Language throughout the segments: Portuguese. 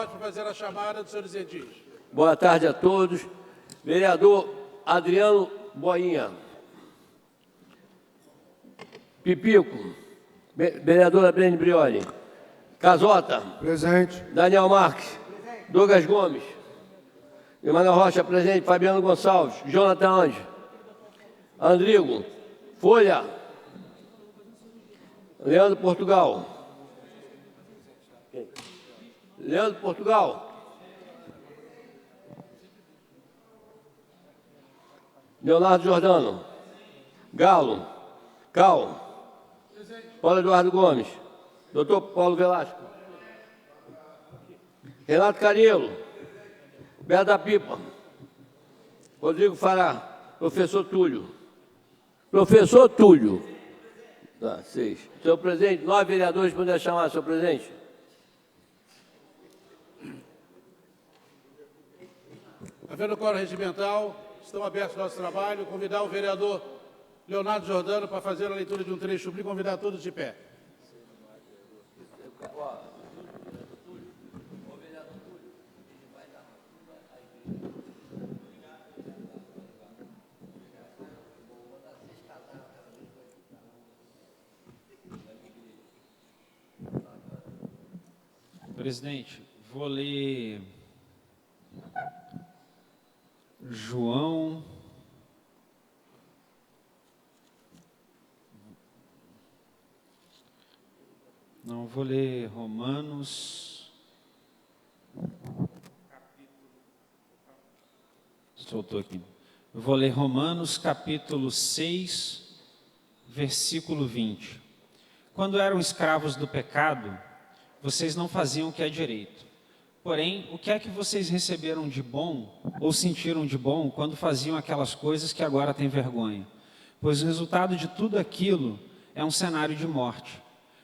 Rocha para fazer a chamada dos senhores edis. Boa tarde a todos. Vereador Adriano Boinha. Pipico. Vereadora Brene Brioli. Casota. Presente. Daniel Marques. Douglas Gomes. Emanuel Rocha, presente. Fabiano Gonçalves. Jonathan Anjo. Andrigo. Folha. Leandro Portugal. Leandro Portugal. Leonardo Jordano. Galo. Cal. Paulo Eduardo Gomes. Doutor Paulo Velasco. Renato Cariello. Beto da Pipa. Rodrigo Fará. Professor Túlio. Professor Túlio. Tá, 6. Senhor presidente, 9 vereadores poderão chamar, senhor presidente. Havendo quórum regimental, estão abertos o nosso trabalho. Convidar o vereador Leonardo Jordano para fazer a leitura de um trecho e convidar todos de pé. Presidente, vou ler João. Não, vou ler Romanos. Soltou aqui. Eu vou ler Romanos, capítulo 6, versículo 20. Quando eram escravos do pecado, vocês não faziam o que é direito. Porém, o que é que vocês receberam de bom ou sentiram de bom quando faziam aquelas coisas que agora têm vergonha? Pois o resultado de tudo aquilo é um cenário de morte.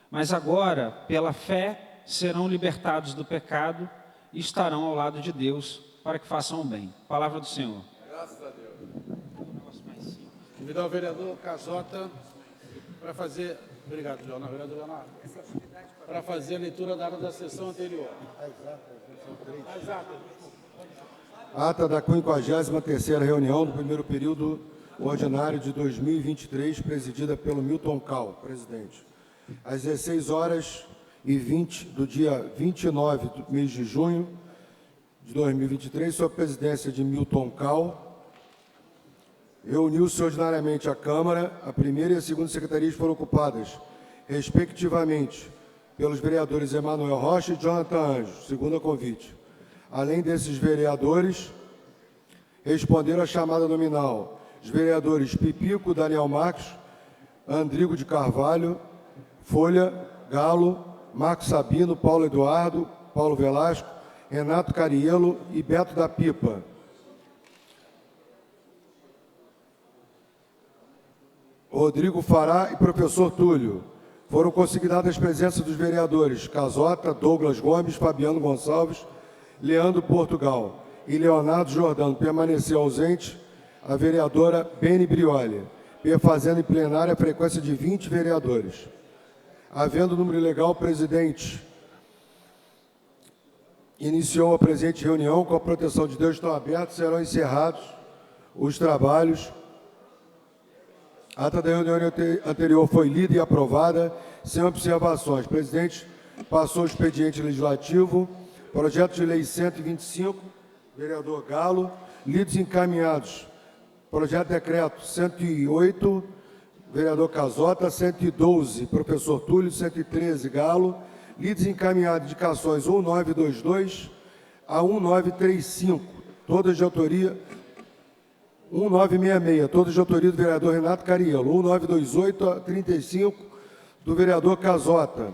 Mas agora, pela fé, serão libertados do pecado e estarão ao lado de Deus para que façam o bem. Palavra do Senhor. Graças a Deus. Convidar o vereador Casota para fazer... Obrigado, vereador Leonardo. Para fazer a leitura da sessão anterior. Ata da 53ª reunião do primeiro período ordinário de 2023, presidida pelo Milton Cal, presidente. Às 16h20 do dia 29 do mês de junho de 2023, sob a presidência de Milton Cal, reuniu-se ordinariamente a Câmara. A primeira e a segunda secretarias foram ocupadas, respectivamente, pelos vereadores Emanuel Rocha e Jonathan Anjo, segundo a convite. Além desses vereadores, responderam à chamada nominal os vereadores Pipico, Daniel Marques, Andrigo de Carvalho, Folha, Galo, Marcos Sabino, Paulo Eduardo, Paulo Velasco, Renato Cariello e Beto da Pipa. Rodrigo Fará e professor Túlio. Foram consignadas as presenças dos vereadores Casota, Douglas Gomes, Fabiano Gonçalves, Leandro Portugal e Leonardo Jordano. Permaneceu ausente a vereadora Brene Brioli, perfazendo em plenária a frequência de 20 vereadores. Havendo número legal, o presidente iniciou a presente reunião. Com a proteção de Deus, estão abertos, serão encerrados os trabalhos. A ata da reunião anterior foi lida e aprovada, sem observações. O presidente passou o expediente legislativo, projeto de lei 125, vereador Galo, lidos e encaminhados. Projeto de decreto 108, vereador Casota, 112, professor Túlio, 113, Galo, lidos e encaminhados, indicações 1922 a 1935, todas de autoria... 1966, todas de autoria do vereador Renato Cariello. 1928 a 35, do vereador Casota.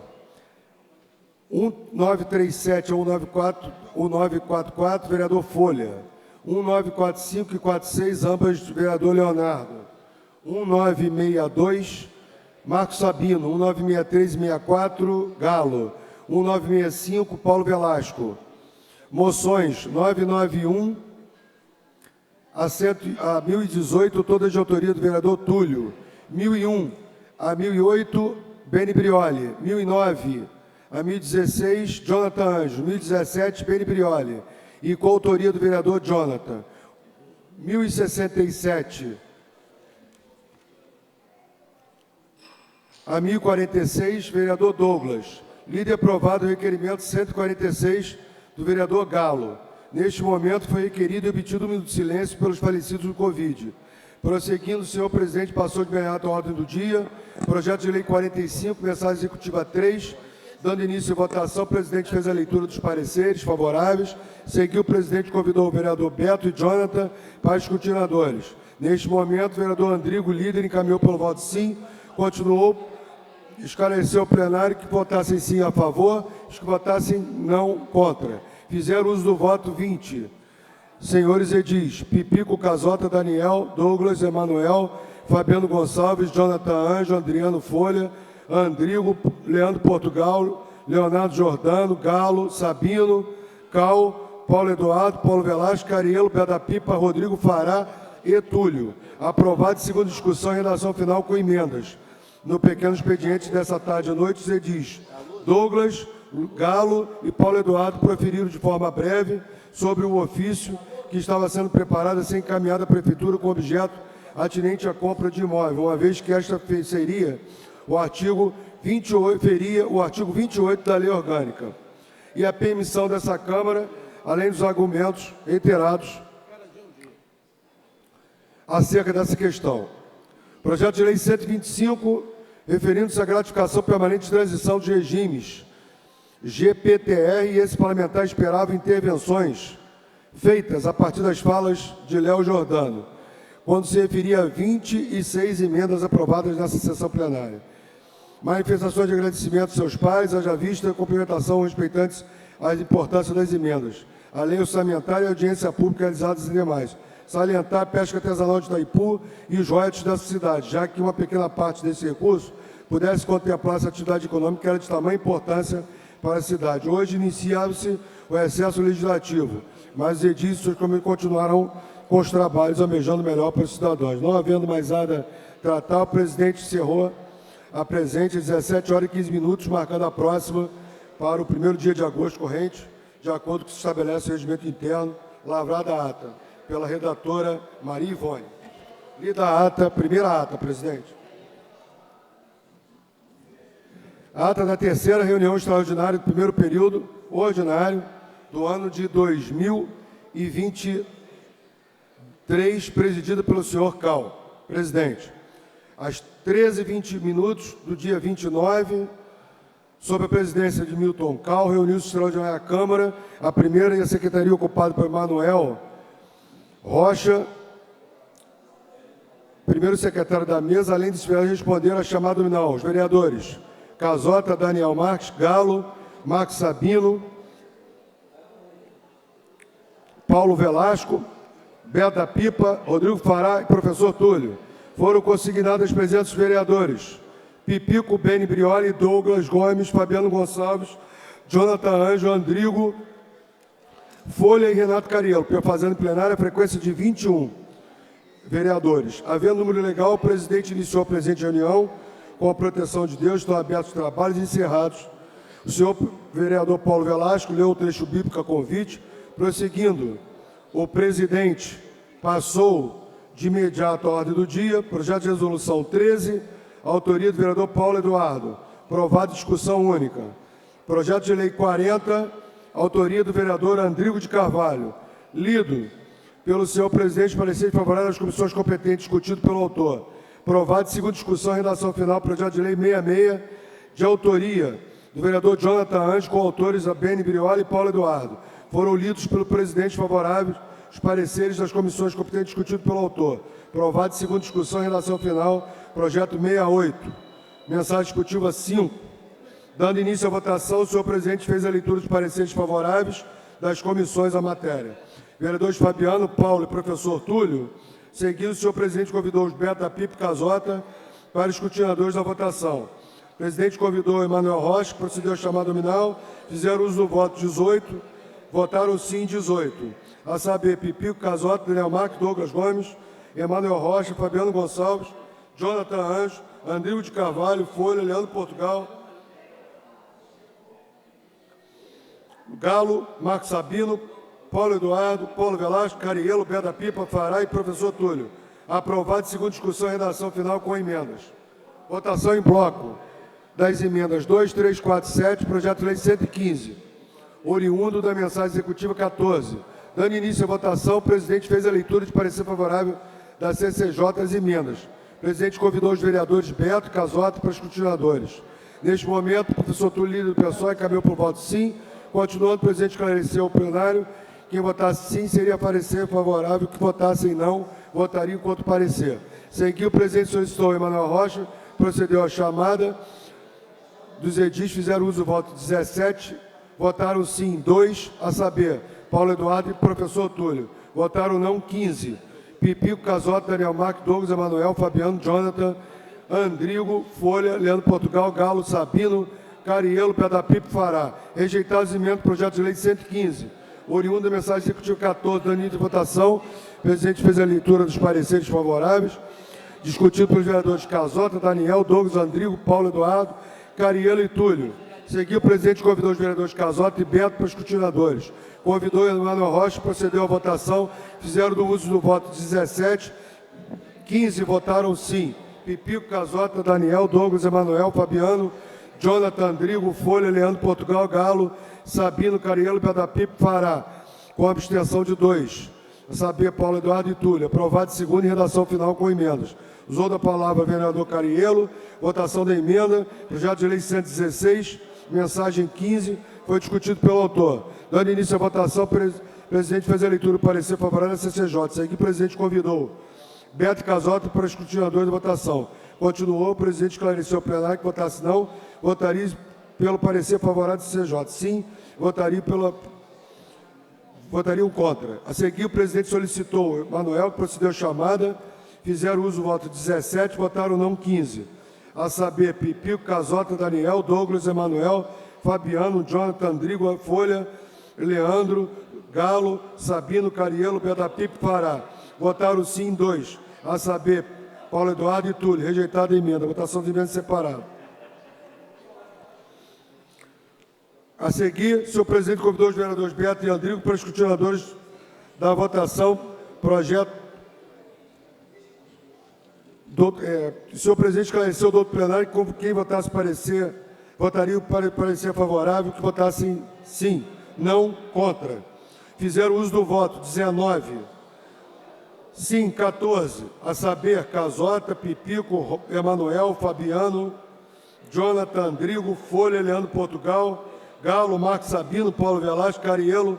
1937 a 1944, vereador Folha. 1945 e 46, ambas do vereador Leonardo. 1962, Marcos Sabino. 1963 e 64, Galo. 1965, Paulo Velasco. Moções 991 a 1018, todas de autoria do vereador Túlio. 1001 a 1008, Brene Brioli. 1009 A 1016, Jonathan Anjos. 1017, Beni Brioli. E com autoria do vereador Jonathan. 1067. A 1046, vereador Douglas. Líder aprovado o requerimento 146 do vereador Galo. Neste momento foi requerido e obtido um minuto de silêncio pelos falecidos do Covid. Prosseguindo, o senhor presidente passou de imediato à ordem do dia. Projeto de lei 45, mensagem executiva 3. Dando início à votação, o presidente fez a leitura dos pareceres favoráveis. Seguiu, o presidente convidou o vereador Beto e Jonathan para os escrutinadores. Neste momento, o vereador Andrigo, líder, encaminhou pelo voto sim. Continuou, esclareceu ao plenário que votassem sim a favor, os que votassem não contra. Fizeram uso do voto 20. Senhores edis, Pipico, Casota, Daniel, Douglas, Emanuel, Fabiano Gonçalves, Jonathan Anjo, Adriano Folha, Andrigo, Leandro Portugal, Leonardo Jordano, Galo, Sabino, Cal, Paulo Eduardo, Paulo Velasco, Carielo, Pé da Pipa, Rodrigo Fará e Túlio. Aprovado em segunda discussão em redação final com emendas. No pequeno expediente dessa tarde à noite, os edis Douglas, Galo e Paulo Eduardo proferiram de forma breve sobre o ofício que estava sendo preparado a ser encaminhado à Prefeitura com objeto atinente à compra de imóvel, uma vez que esta seria o artigo 28 da Lei Orgânica. E a permissão dessa Câmara, além dos argumentos reiterados acerca dessa questão. Projeto de Lei 125, referindo-se à gratificação permanente de transição de regimes, GPTR, e esse parlamentar esperava intervenções feitas a partir das falas de Léo Jordano, quando se referia a 26 emendas aprovadas nessa sessão plenária. Manifestações de agradecimento aos seus pares, haja vista a cumprimentação respeitantes à importância das emendas, a lei orçamentária e a audiência pública realizadas e demais. Salientar a pesca artesanal de Itaipu e os royalties dessa cidade, já que uma pequena parte desse recurso pudesse contemplar essa atividade econômica que era de tamanha importância para a cidade. Hoje inicia-se o recesso legislativo, mas os edícios continuarão com os trabalhos, almejando melhor para os cidadãos. Não havendo mais nada a tratar, o presidente encerrou a presente às 17 horas e 15 minutos, marcando a próxima para o primeiro dia de agosto corrente, de acordo com o que se estabelece o regimento interno, lavrada a ata pela redatora Maria Ivone. Lida a ata, primeira ata, presidente. Ata da terceira reunião extraordinária do primeiro período ordinário do ano de 2023, presidida pelo senhor Cal. Presidente, às 13h20 do dia 29, sob a presidência de Milton Cal, reuniu-se extraordinária a Câmara, a primeira e a secretaria ocupada por Manuel Rocha, primeiro secretário da mesa, além de responder à chamada nominal. Os vereadores Casota, Daniel Marques, Galo, Marcos Sabino, Paulo Velasco, Beto da Pipa, Rodrigo Fará e professor Túlio. Foram consignados os presentes vereadores Pipico, Beni Brioli, Douglas Gomes, Fabiano Gonçalves, Jonathan Anjo, Andrigo Folha e Renato Carielo, fazendo plenária a frequência de 21 vereadores. Havendo número legal, o presidente iniciou a presente reunião com a proteção de Deus, estão abertos os trabalhos encerrados. O senhor vereador Paulo Velasco leu o trecho bíblico a convite. Prosseguindo, o presidente passou de imediato à ordem do dia, projeto de resolução 13, autoria do vereador Paulo Eduardo, aprovado em discussão única. Projeto de lei 40, autoria do vereador Andrigo de Carvalho, lido pelo senhor presidente, parecer favorável às comissões competentes, discutido pelo autor. Aprovado em segunda discussão em redação final, projeto de lei 66, de autoria do vereador Jonathan Anjos, com autores a Beni Brioli e Paulo Eduardo. Foram lidos pelo presidente favoráveis os pareceres das comissões competentes, discutido pelo autor. Aprovado em segunda discussão em redação final, projeto 68. Mensagem discutiva 5. Dando início à votação, o senhor presidente fez a leitura dos pareceres favoráveis das comissões à matéria. Vereadores Fabiano, Paulo e professor Túlio, seguindo, o senhor presidente convidou os Beto da Pipa e Casota para os escrutinadores da votação. O presidente convidou Emanuel Rocha, que procedeu a chamada nominal, fizeram uso do voto 18, votaram sim 18. A saber, Pipico, Casota, Daniel Marques, Douglas Gomes, Emanuel Rocha, Fabiano Gonçalves, Jonathan Anjos, Andrigo de Carvalho, Folha, Leandro Portugal, Galo, Marcos Sabino, Paulo Eduardo, Paulo Velasco, Carielo, Beto da Pipa, Fará e professor Túlio. Aprovado, segundo discussão e redação final com emendas. Votação em bloco das emendas 2, 3, 4, 7, projeto de lei 115, oriundo da mensagem executiva 14. Dando início à votação, o presidente fez a leitura de parecer favorável da CCJ às emendas. O presidente convidou os vereadores Beto e Casota para escrutinadores. Neste momento, o professor Túlio, líder do PSOL, encaminhou por voto sim. Continuando, o presidente esclareceu ao plenário quem votasse sim seria parecer favorável, que votasse não, votaria enquanto parecer. Seguiu, o presidente solicitou Emanuel Rocha, procedeu à chamada dos edis, fizeram uso do voto 17, votaram sim 2, a saber, Paulo Eduardo e professor Túlio. Votaram não 15, Pipico, Casota, Daniel Marques, Douglas, Emanuel, Fabiano, Jonathan, Andrigo, Folha, Leandro Portugal, Galo, Sabino, Carielo, Pé da Pipa e Fará. Rejeitados as emendas do projeto de lei 115. Oriundo da mensagem executiva 14, dando início à votação. O presidente fez a leitura dos pareceres favoráveis. Discutido pelos vereadores Casota, Daniel, Douglas, Andrigo, Paulo Eduardo, Carielo e Túlio. Seguiu, o presidente convidou os vereadores Casota e Beto para escrutinadores. Convidou Emanuel Rocha, procedeu à votação. Fizeram do uso do voto 17. 15 votaram sim. Pipico, Casota, Daniel, Douglas, Emanuel, Fabiano, Jonathan, Andrigo, Folha, Leandro Portugal, Galo, Sabino, Carielo, Pé da Pipa e Fará, com abstenção de 2. A saber, Paulo Eduardo e Túlio. Aprovado segundo e redação final com emendas. Usou da palavra o vereador Carielo. Votação da emenda. Projeto de lei 116, mensagem 15, foi discutido pelo autor. Dando início à votação, o presidente fez a leitura do parecer favorável à CCJ. Seguiu, o presidente convidou Beto e Casota para escrutinadores da votação. Continuou, o presidente esclareceu ao plenário que votasse não, votaria pelo parecer favorável do CCJ. Sim, votariam contra. A seguir, o presidente solicitou o Manuel, que procedeu a chamada, fizeram uso do voto 17, votaram não 15. A saber, Pipico, Casota, Daniel, Douglas, Emanuel, Fabiano, Jonathan, Andrigo, Folha, Leandro, Galo, Sabino, Carielo, Pé da Pipa e Fará. Votaram sim 2. A saber, Paulo Eduardo e Túlio. Rejeitada a emenda. Votação de emenda separada. A seguir, o senhor presidente convidou os vereadores Beto e Andrigo para escrutinadores da votação. Projeto. O senhor presidente esclareceu do outro plenário que quem votasse parecer, votaria para parecer favorável, que votasse sim, não, contra. Fizeram uso do voto 19. Sim, 14, a saber, Casota, Pipico, Emanuel, Fabiano, Jonathan, Andrigo, Folha, Leandro Portugal, Galo, Marcos Sabino, Paulo Velasco, Carielo,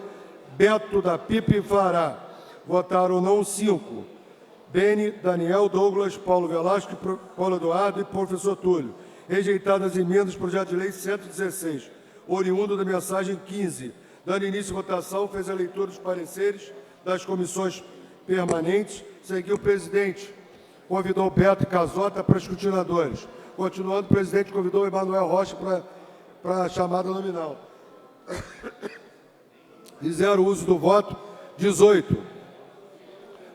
Beto da Pipa e Fará. Votaram não 5. Beni, Daniel, Douglas, Paulo Velasco, Paulo Eduardo e professor Túlio. Rejeitadas as emendas do projeto de lei 116, oriundo da mensagem 15. Dando início à votação, fez a leitura dos pareceres das comissões permanentes. Seguiu, o presidente convidou Beto e Casota para escrutinadores. Continuando, o presidente convidou Emanuel Rocha para a chamada nominal. Fizeram uso do voto 18.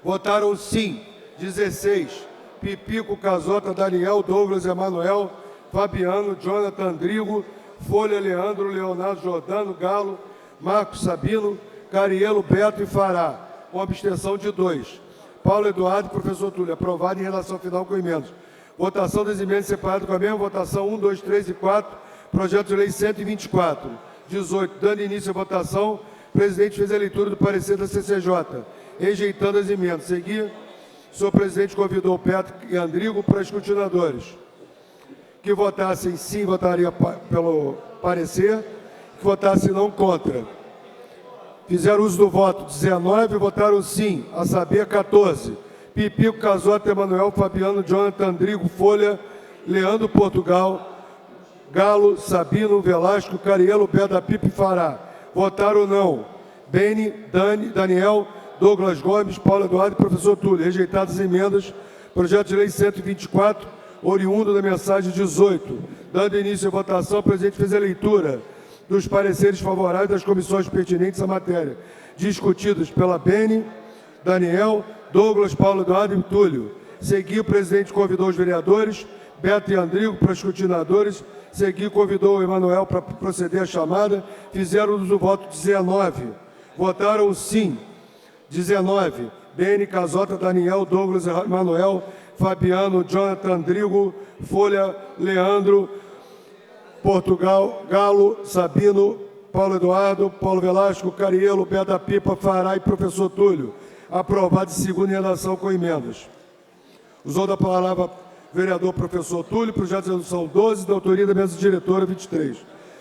Votaram sim 16. Pipico, Casota, Daniel, Douglas, Emanuel, Fabiano, Jonathan, Andrigo, Folha, Leandro, Leonardo, Jordano, Galo, Marcos Sabino, Carielo, Beto e Fará, com abstenção de 2. Paulo Eduardo e professor Túlio. Aprovado em relação final com emendas. Votação das emendas separadas com a mesma votação 1, 2, 3 e 4. Projeto de lei 124. 18. Dando início à votação, o presidente fez a leitura do parecer da CCJ, rejeitando as emendas. Seguir, o senhor presidente convidou Beto e Andrigo para escrutinadores. Que votassem sim, votaria pelo parecer. Que votassem não, contra. Fizeram uso do voto 19, votaram sim, a saber 14. Pipico, Casota, Emanuel, Fabiano, Jonathan, Andrigo, Folha, Leandro Portugal, Galo, Sabino, Velasco, Carielo, Pé da Pipa e Fará. Votaram não. Beni, Daniel, Douglas Gomes, Paulo Eduardo e professor Túlio. Rejeitadas as emendas. Projeto de lei 124, oriundo da mensagem 18. Dando início à votação, o presidente fez a leitura dos pareceres favoráveis das comissões pertinentes à matéria, discutidos pela Beni, Daniel, Douglas, Paulo Eduardo e Túlio. Seguiu, o presidente convidou os vereadores Beto e Andrigo para escrutinadores. Seguir, convidou o Emanuel para proceder à chamada. Fizeram uso do voto 19. Votaram sim. 19. BN, Casota, Daniel, Douglas, Emanuel, Fabiano, Jonathan, Andrigo, Folha, Leandro, Portugal, Galo, Sabino, Paulo Eduardo, Paulo Velasco, Carielo, Beto da Pipa, Fará e professor Túlio. Aprovado em segunda em redação com emendas. Usou da palavra vereador professor Túlio, projeto de resolução 12, da autoria da mesa diretora 23.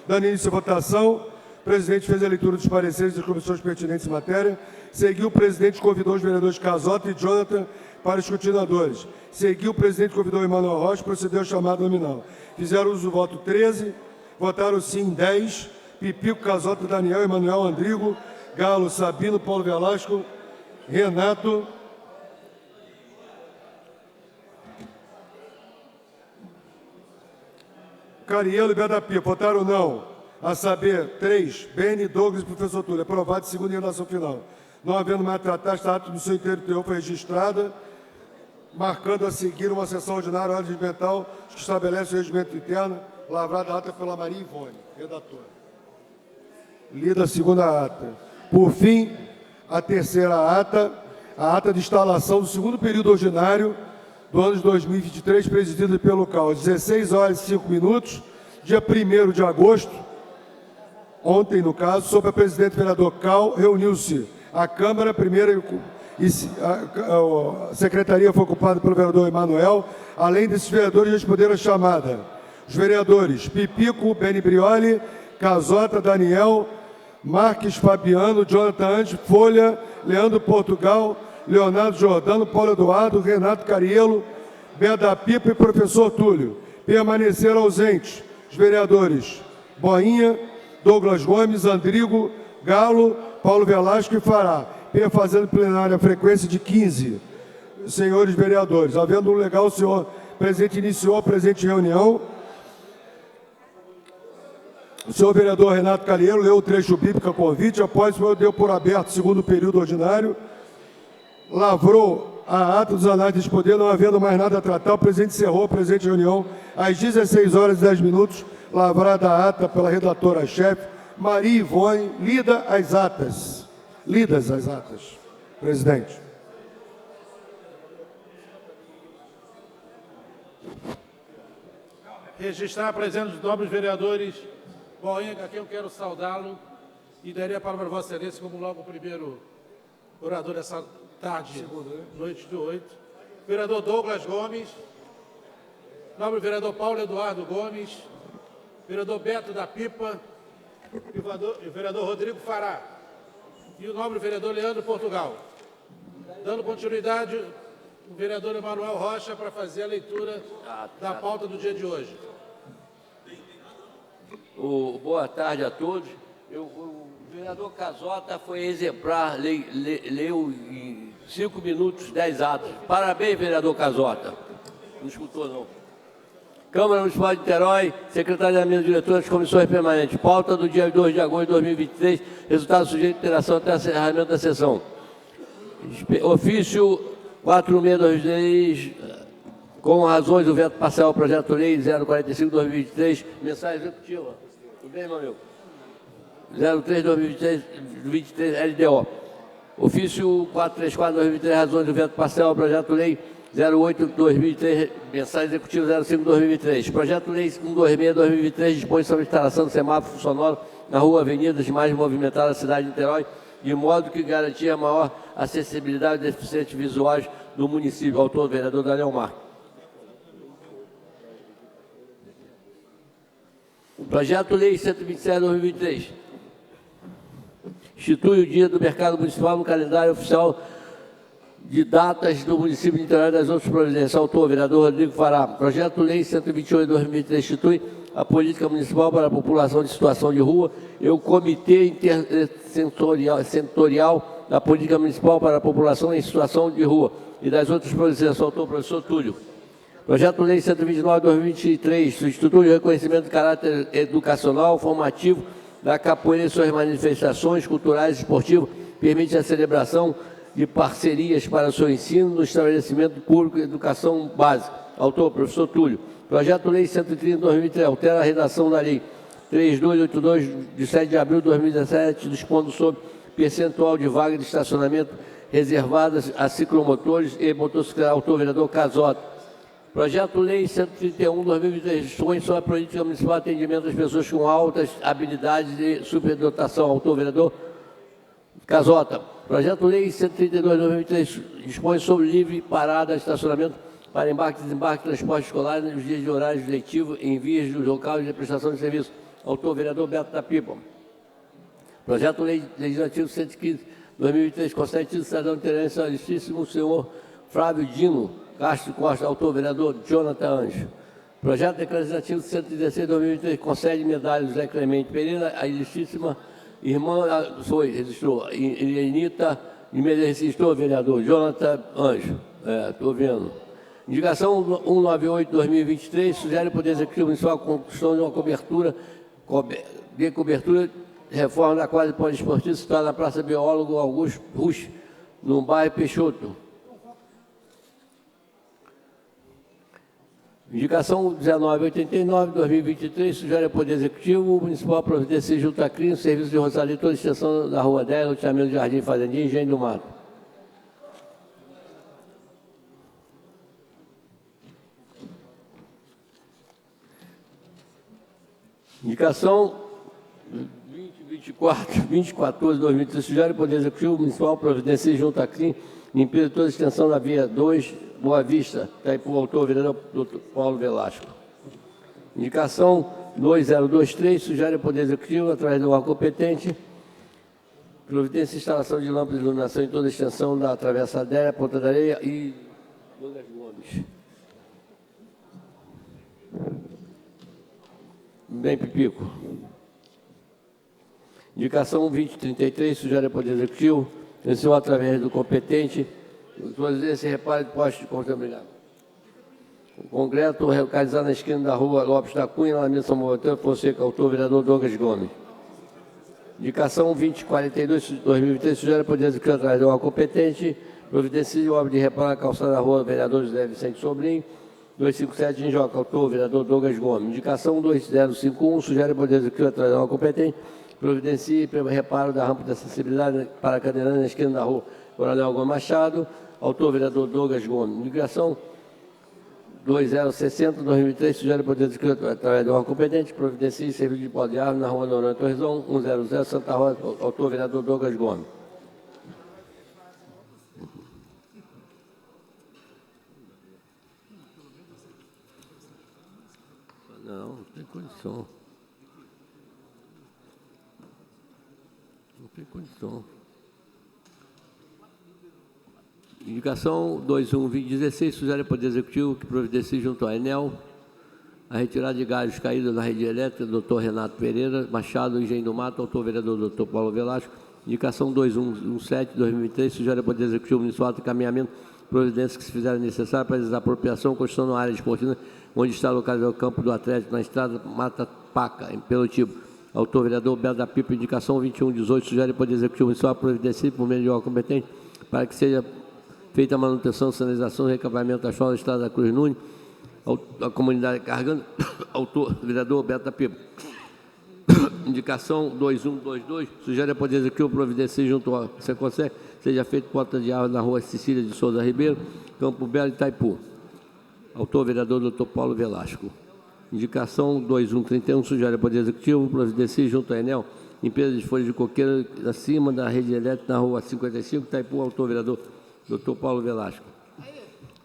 Dando início à votação, o presidente fez a leitura dos pareceres das comissões pertinentes em matéria. Seguiu, o presidente convidou os vereadores Casota e Jonathan para escrutinadores. Seguiu, o presidente convidou Emanuel Rocha, procedeu à chamada nominal. Fizeram uso do voto 13, votaram sim 10, Pipico, Casota, Daniel, Emanuel, Andrigo, Galo, Sabino, Paulo Velasco, Renato, Carielo e Beto da Pipa. Votaram não. A saber, 3, Beni, Douglas e professor Túlio. Aprovado em segunda em redação final. Não havendo mais a tratar, esta ata do seu inteiro teor foi registrada, marcando a seguir uma sessão ordinária, ordem regimental, que estabelece o regimento interno, lavrada a ata pela Maria Ivone, redatora. Lida a segunda ata. Por fim, a terceira ata, a ata de instalação do segundo período ordinário do ano de 2023, presidida pelo CAL, às 16 horas e 5 minutos, dia 1º de agosto, ontem, no caso, sob a presidente vereador CAL, reuniu-se a Câmara, primeira a secretaria foi ocupada pelo vereador Emanuel. Além desses vereadores, responderam a chamada os vereadores Pipico, Beni Brioli, Casota, Daniel, Marques Fabiano, Jonathan Andes, Folha, Leandro Portugal, Leonardo Jordano, Paulo Eduardo, Renato Carielo, Beto da Pipa e professor Túlio. Permaneceram ausentes os vereadores Boinha, Douglas Gomes, Andrigo, Galo, Paulo Velasco e Fará, fazendo plenária a frequência de 15 senhores vereadores. Havendo um legal, o senhor presidente iniciou a presente reunião. O senhor vereador Renato Carielo leu o trecho bíblico a convite, após o senhor deu por aberto segundo período ordinário, lavrou a ata dos análises de poder, não havendo mais nada a tratar, o presidente encerrou a presente reunião às 16 horas e 10 minutos, lavrada a ata pela redatora-chefe, Maria Ivone, lidas as atas, presidente. Registrar a presença dos nobres vereadores Boinha, a quem eu quero saudá-lo, e daria a palavra a Vossa Excelência como logo o primeiro orador dessa tarde, noite de 8. Vereador Douglas Gomes, nobre vereador Paulo Eduardo Gomes, vereador Beto da Pipa, e o vereador Rodrigo Fará, e o nobre vereador Leandro Portugal. Dando continuidade, o vereador Emanuel Rocha para fazer a leitura da pauta do dia de hoje. Boa tarde a todos. O vereador Casota foi exemplar, leu em 5 minutos 10 atos. Parabéns, vereador Casota. Não escutou, não. Câmara Municipal de Niterói, secretária da mesa diretora das comissões permanentes. Pauta do dia 2 de agosto de 2023, resultado sujeito de interação até encerramento da sessão. Ofício 4623, com razões do veto parcial ao projeto lei 045/2023, mensagem executiva. Tudo bem, meu amigo? 03/2023, LDO. Ofício 434/2023, razões do veto parcial ao projeto lei 08/2023, mensagem executiva 05/2023. Projeto lei 126/2023, dispõe sobre a instalação do semáforo sonoro na rua Avenidas mais movimentada da cidade de Niterói, de modo que garantia maior acessibilidade de deficientes visuais do município. Autor, vereador Daniel Marques. Projeto Lei 127/2023. Institui o Dia do Mercado Municipal no calendário oficial de datas do município de Niterói e das outras providências. Autor, vereador Rodrigo Fará. Projeto Lei 128/2023 institui a política municipal para a população de situação de rua e o Comitê Intersetorial da Política Municipal para a População em Situação de Rua e das outras providências. Autor, professor Túlio. Projeto Lei 129/2023 substitui o reconhecimento de caráter educacional, formativo da capoeira e suas manifestações culturais e esportivas, permite a celebração de parcerias para o seu ensino no estabelecimento público de educação básica. Autor, professor Túlio. Projeto Lei 130 de 2003 altera a redação da Lei 3282, de 7 de abril de 2017, dispondo sobre percentual de vaga de estacionamento reservadas a ciclomotores e motocicletas. Autor, vereador Casota. Projeto Lei 131 de 2023 dispõe sobre a política municipal de atendimento às pessoas com altas habilidades de superdotação. Autor, vereador Casota. Projeto Lei 132 de 2023 dispõe sobre livre parada de estacionamento para embarque e desembarque de transporte escolar nos dias de horário letivo em vias dos locais de prestação de serviço. Autor, vereador Beto da Pipa. Projeto Lei Legislativo 115 de 2023 concede título de cidadão interesse ao ilustríssimo senhor Flávio Dino Castro Costa. Autor, vereador Jonathan Anjo. Projeto Legislativo 116 de 2023 concede medalha José Clemente Pereira à ilustríssima irmã, registrou, Elenita de Medeiros, registrou, vereador Jonathan Anjo. Estou vendo. Indicação 198 de 2023 sugere o Poder Executivo Municipal a construção de uma cobertura reforma da quadra poliesportiva situada na Praça Biólogo Augusto Rusch, no bairro Peixoto. Indicação 1989 de 2023 sugere ao Poder Executivo Municipal providenciar junto à CRIM, serviço de roçaria toda a extensão da Rua 10, loteamento Jardim Fazendinha e Engenho do Mato. Indicação 2014 de 2013 sugere o Poder Executivo Municipal providenciar junto à CRIM limpeza de toda a extensão da via 2, Boa Vista, Itaipu. Autor, vereador Dr. Paulo Velasco. Indicação 2023 sugere o Poder Executivo, através do órgão competente, providência e instalação de lâmpadas de iluminação em toda a extensão da Travessa Adélia, Ponta da Areia e Douglas Gomes. Bem, Pipico. Indicação 2033 sugere ao Poder Executivo, através do competente, esse reparo de postos de conta. Obrigado. Concreto localizado na esquina da Rua Lopes da Cunha, na Alameda São Monteiro Fonseca. Autor, vereador Douglas Gomes. Indicação 2042 de 2023 sugere ao Poder Executivo, através do órgão competente, providencie obra de reparo na calçada da Rua Vereador José Vicente Sobrinho, 257 em Joca. Autor, vereador Douglas Gomes. Indicação 2051 sugere ao Poder Executivo, através do órgão competente, providencie reparo da rampa de acessibilidade para cadeirante na esquina da Rua Coronel Gomes Machado. Autor, vereador Douglas Gomes. Indicação 2060 de 2003 sugere o Poder Executivo, através do órgão competente, providencie serviço de pó de árvore na Rua Noronha Torrezão, 100 Santa Rosa. Autor, vereador Douglas Gomes. Não tem condição. Não tem condição. Indicação 21-2016 sugere ao Poder Executivo que providencie junto à Enel a retirada de galhos caídos na rede elétrica do Dr. Renato Pereira Machado, Engenho do Mato. Autor, vereador Dr. Paulo Velasco. Indicação 2117-2023 sugere ao Poder Executivo Municipal de encaminhamento providências que se fizerem necessárias para a desapropriação, construção na área esportiva onde está localizado o campo do Atlético, na estrada Mata Paca, em Pelotibo. Autor, vereador Beto da Pipa. Indicação 2118 sugere ao Poder Executivo Municipal providenciar por meio de órgão competente para que seja feita a manutenção, sinalização e recapeamento da escola da Estrada da Cruz Nunes, a comunidade carregando. Autor, vereador Beto da Pipa. Indicação 2122 sugere ao Poder Executivo providenciar junto ao Seconsec seja feito porta de árvore na Rua Cecília de Souza Ribeiro, Campo Belo e Itaipu. Autor, vereador Dr. Paulo Velasco. Indicação 2131 sugere ao Poder Executivo providenciar junto à Enel limpeza de folhas de coqueiro acima da rede elétrica na Rua 55, Itaipu. Autor, vereador Dr. Paulo Velasco.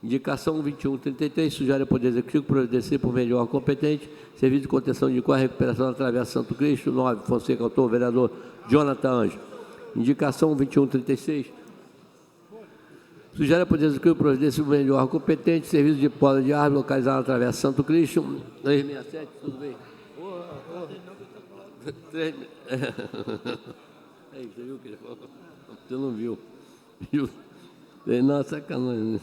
Indicação 2133 sugere ao Poder Executivo providenciar por meio de órgão competente serviço de contenção de corre e recuperação da Travessa Santo Cristo, 9, Fonseca. Autor, vereador Jonathan Anjo. Indicação 2136 sugere ao Poder Executivo providenciar por meio de órgão competente serviço de poda de árvore localizado na Travessa Santo Cristo, 267, tudo bem? Aí, você viu o que ele falou? Você não viu? Viu? Não, sacanagem.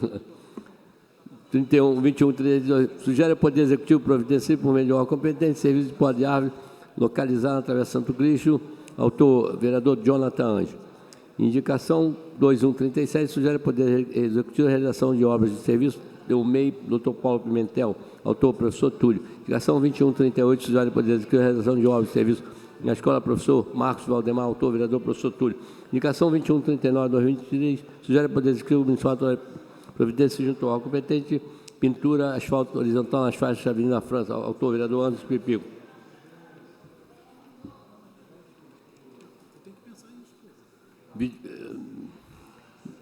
21, 32, sugere ao Poder Executivo providenciar por meio de órgão competente serviço de poda de árvore localizado na Travessa Santo Cristo. Autor, vereador Jonathan Anjo. Indicação 2137 sugere ao Poder Executivo a realização de obras de serviço do MEI, Dr. Paulo Pimentel, autor, professor Túlio. Indicação 2138, sujeito de poder executivo, realização de obras e serviços na escola, professor Marcos Valdemar, autor, vereador, professor Túlio. Indicação 2139, 2023, sujeito de poder executivo, municipal, providência junto ao competente, pintura, asfalto horizontal nas faixas da Avenida França, autor, vereador Anderson Pipico.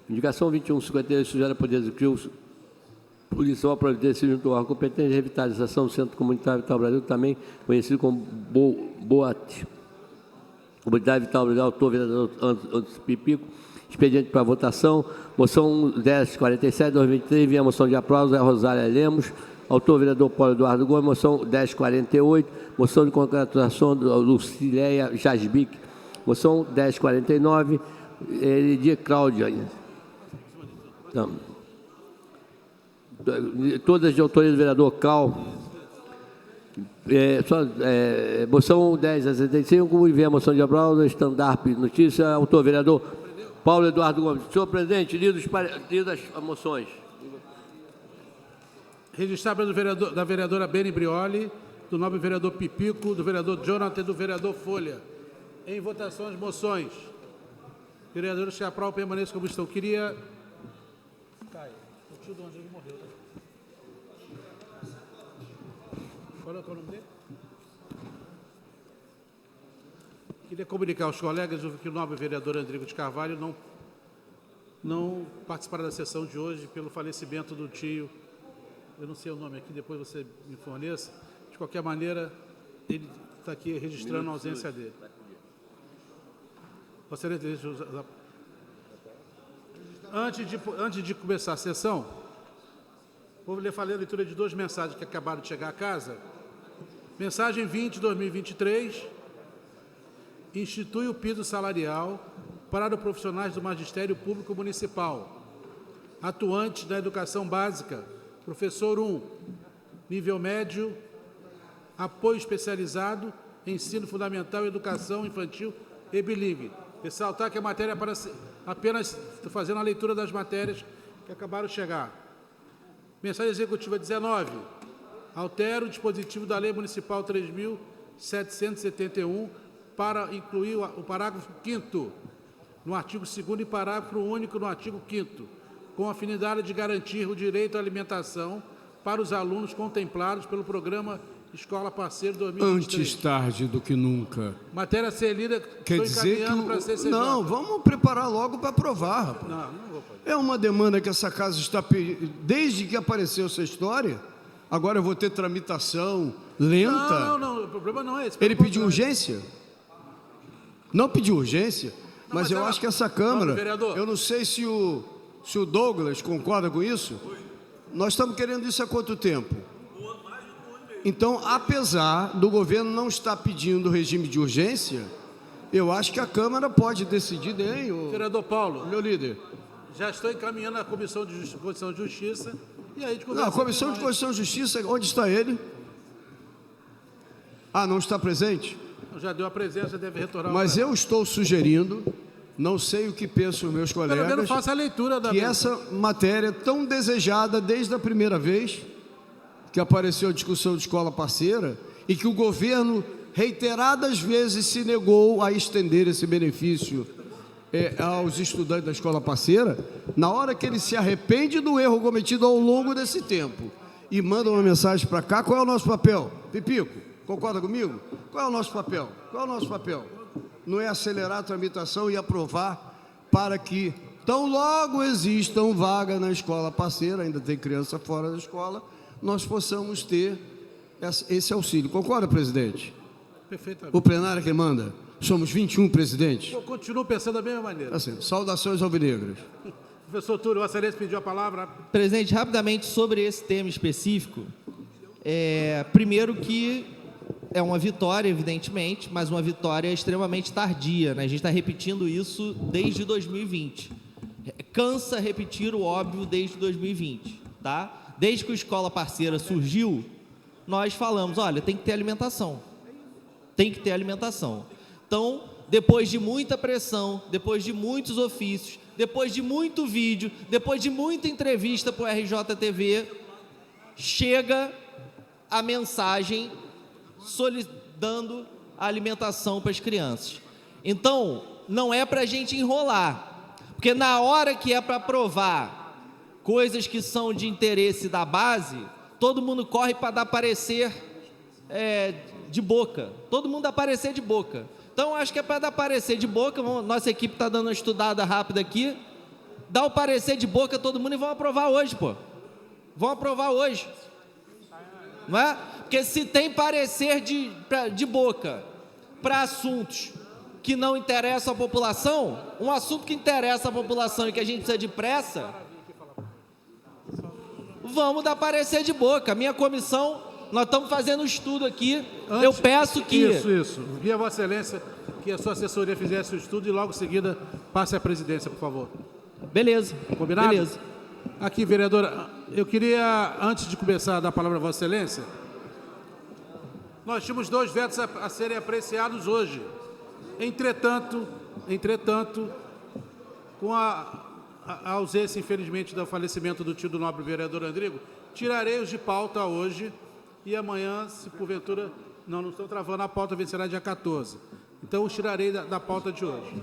Indicação 2158, sujeito a poder executivo, policial, providência junto ao competente, revitalização do Centro Comunitário Vital Brasil, também conhecido como BOAT. Comunidade Vital Brasil, autor, vereador Anderson Pipico. Expediente para votação. Moção 1047, 2023, via moção de aplauso, é Rosália Lemos. Autor, vereador Paulo Eduardo Gomes. Moção 1048, moção de congratulação do Lucileia Jasbic. Moção 1049, Elidia Cláudia. Então, todas de autoria do vereador Cal. Moção 1065, envia a moção de aplauso, estandarte notícia, autor vereador Paulo Eduardo Gomes. Senhor presidente, lido as moções. Registrar da vereadora Beni Brioli, do nobre vereador Pipico, do vereador Jonathan e do vereador Folha. Em votação as moções. Vereadores que aprovam permaneçam como estão. Queria... Caio, o tio do Ângelo morreu, né? Qual é o nome dele? Queria comunicar aos colegas que o nobre vereador Andrigo de Carvalho não participará da sessão de hoje pelo falecimento do tio. Eu não sei o nome aqui, depois você me forneça. De qualquer maneira, ele está aqui registrando a ausência dele. Antes de começar a sessão, vou ler a leitura de duas mensagens que acabaram de chegar a casa. Mensagem 20/2023, institui o piso salarial para os profissionais do Magistério Público Municipal, atuantes na educação básica, professor 1, nível médio, apoio especializado, ensino fundamental, educação infantil e bilíngue. Ressaltar que a matéria é para apenas estou fazendo a leitura das matérias que acabaram de chegar. Mensagem executiva 19. Altera o dispositivo da Lei Municipal 3.771 para incluir o parágrafo 5º no artigo 2º e parágrafo único no artigo 5º, com a finalidade de garantir o direito à alimentação para os alunos contemplados pelo programa Escola Parceiro 2023. Antes tarde do que nunca. Matéria a ser lida, quer dizer que para CCJ. Não, vamos preparar logo para aprovar, rapaz. Não vou fazer. É uma demanda que essa casa está pedindo, desde que apareceu essa história. Agora eu vou ter tramitação lenta. Não, o problema não é esse. Ele pediu urgência? Não pediu urgência, mas eu acho que essa Câmara, vereador. Eu não sei se o Douglas concorda com isso. Nós estamos querendo isso há quanto tempo? Então, apesar do governo não estar pedindo regime de urgência, eu acho que a Câmara pode decidir, Vereador Paulo, meu líder. já estou encaminhando a Comissão de Justiça e aí a gente conversa. Não, a Comissão de Constituição e Justiça, onde está ele? Ah, não está presente? Já deu a presença, deve retornar. Mas eu estou sugerindo, não sei o que pensam os meus Pelo menos colegas, faça a leitura da que essa matéria tão desejada desde a primeira vez que apareceu a discussão de escola parceira e que o governo reiteradas vezes se negou a estender esse benefício aos estudantes da escola parceira, na hora que ele se arrepende do erro cometido ao longo desse tempo e manda uma mensagem para cá, qual é o nosso papel? Pipico, concorda comigo? Qual é o nosso papel? Qual é o nosso papel? Não é acelerar a tramitação e aprovar para que, tão logo existam vaga na escola parceira, ainda tem criança fora da escola, nós possamos ter esse auxílio. Concorda, presidente? Perfeitamente. O plenário é quem manda. Somos 21 presidentes. Eu continuo pensando da mesma maneira. Assim, saudações alvinegras. Professor Túlio, Vossa Excelência pediu a palavra. Presidente, rapidamente sobre esse tema específico. Primeiro que é uma vitória, evidentemente, mas uma vitória extremamente tardia, né? A gente está repetindo isso desde 2020. Cansa repetir o óbvio desde 2020, tá? Desde que a escola parceira surgiu, nós falamos, olha, tem que ter alimentação. Tem que ter alimentação. Então, depois de muita pressão, depois de muitos ofícios, depois de muito vídeo, depois de muita entrevista para o RJTV, chega a mensagem solicitando a alimentação para as crianças. Então, não é para a gente enrolar, porque na hora que é para aprovar coisas que são de interesse da base, todo mundo corre para dar parecer de boca. Todo mundo dá parecer de boca. Então, acho que é para dar parecer de boca. Nossa equipe está dando uma estudada rápida aqui. Dá o parecer de boca a todo mundo e vão aprovar hoje, pô. Vão aprovar hoje. Não é? Porque se tem parecer de boca para assuntos que não interessam a população, um assunto que interessa a população e que a gente precisa de pressa, vamos dar parecer de boca. A minha comissão, nós estamos fazendo um estudo aqui. Eu peço que... Isso. Via Vossa Excelência que a sua assessoria fizesse o estudo e logo em seguida passe à presidência, por favor. Beleza. Combinado? Beleza. Aqui, vereadora, eu queria, antes de começar a dar a palavra a Vossa Excelência, nós tínhamos 2 vetos a serem apreciados hoje. Entretanto, com a ausência, infelizmente, do falecimento do tio do nobre vereador Andrigo, tirarei-os de pauta hoje e amanhã, se porventura não estou travando, a pauta vencerá dia 14. Então, os tirarei da pauta de hoje.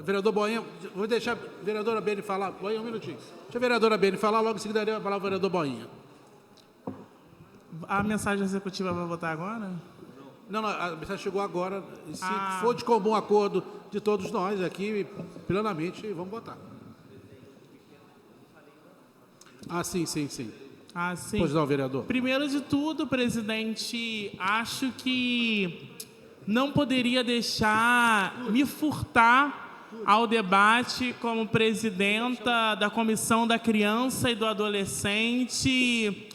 Vereador Boinha, vou deixar a vereadora Bene falar. Boinha, um minutinho. Deixa a vereadora Bene falar, logo em seguida darei a palavra ao vereador Boinha. A mensagem executiva vai votar agora? Não, a mensagem chegou agora. E se for de comum acordo de todos nós aqui, plenamente, vamos votar. Sim. Sim. Pois não, vereador. Primeiro de tudo, presidente, acho que não poderia deixar me furtar ao debate como presidenta da Comissão da Criança e do Adolescente,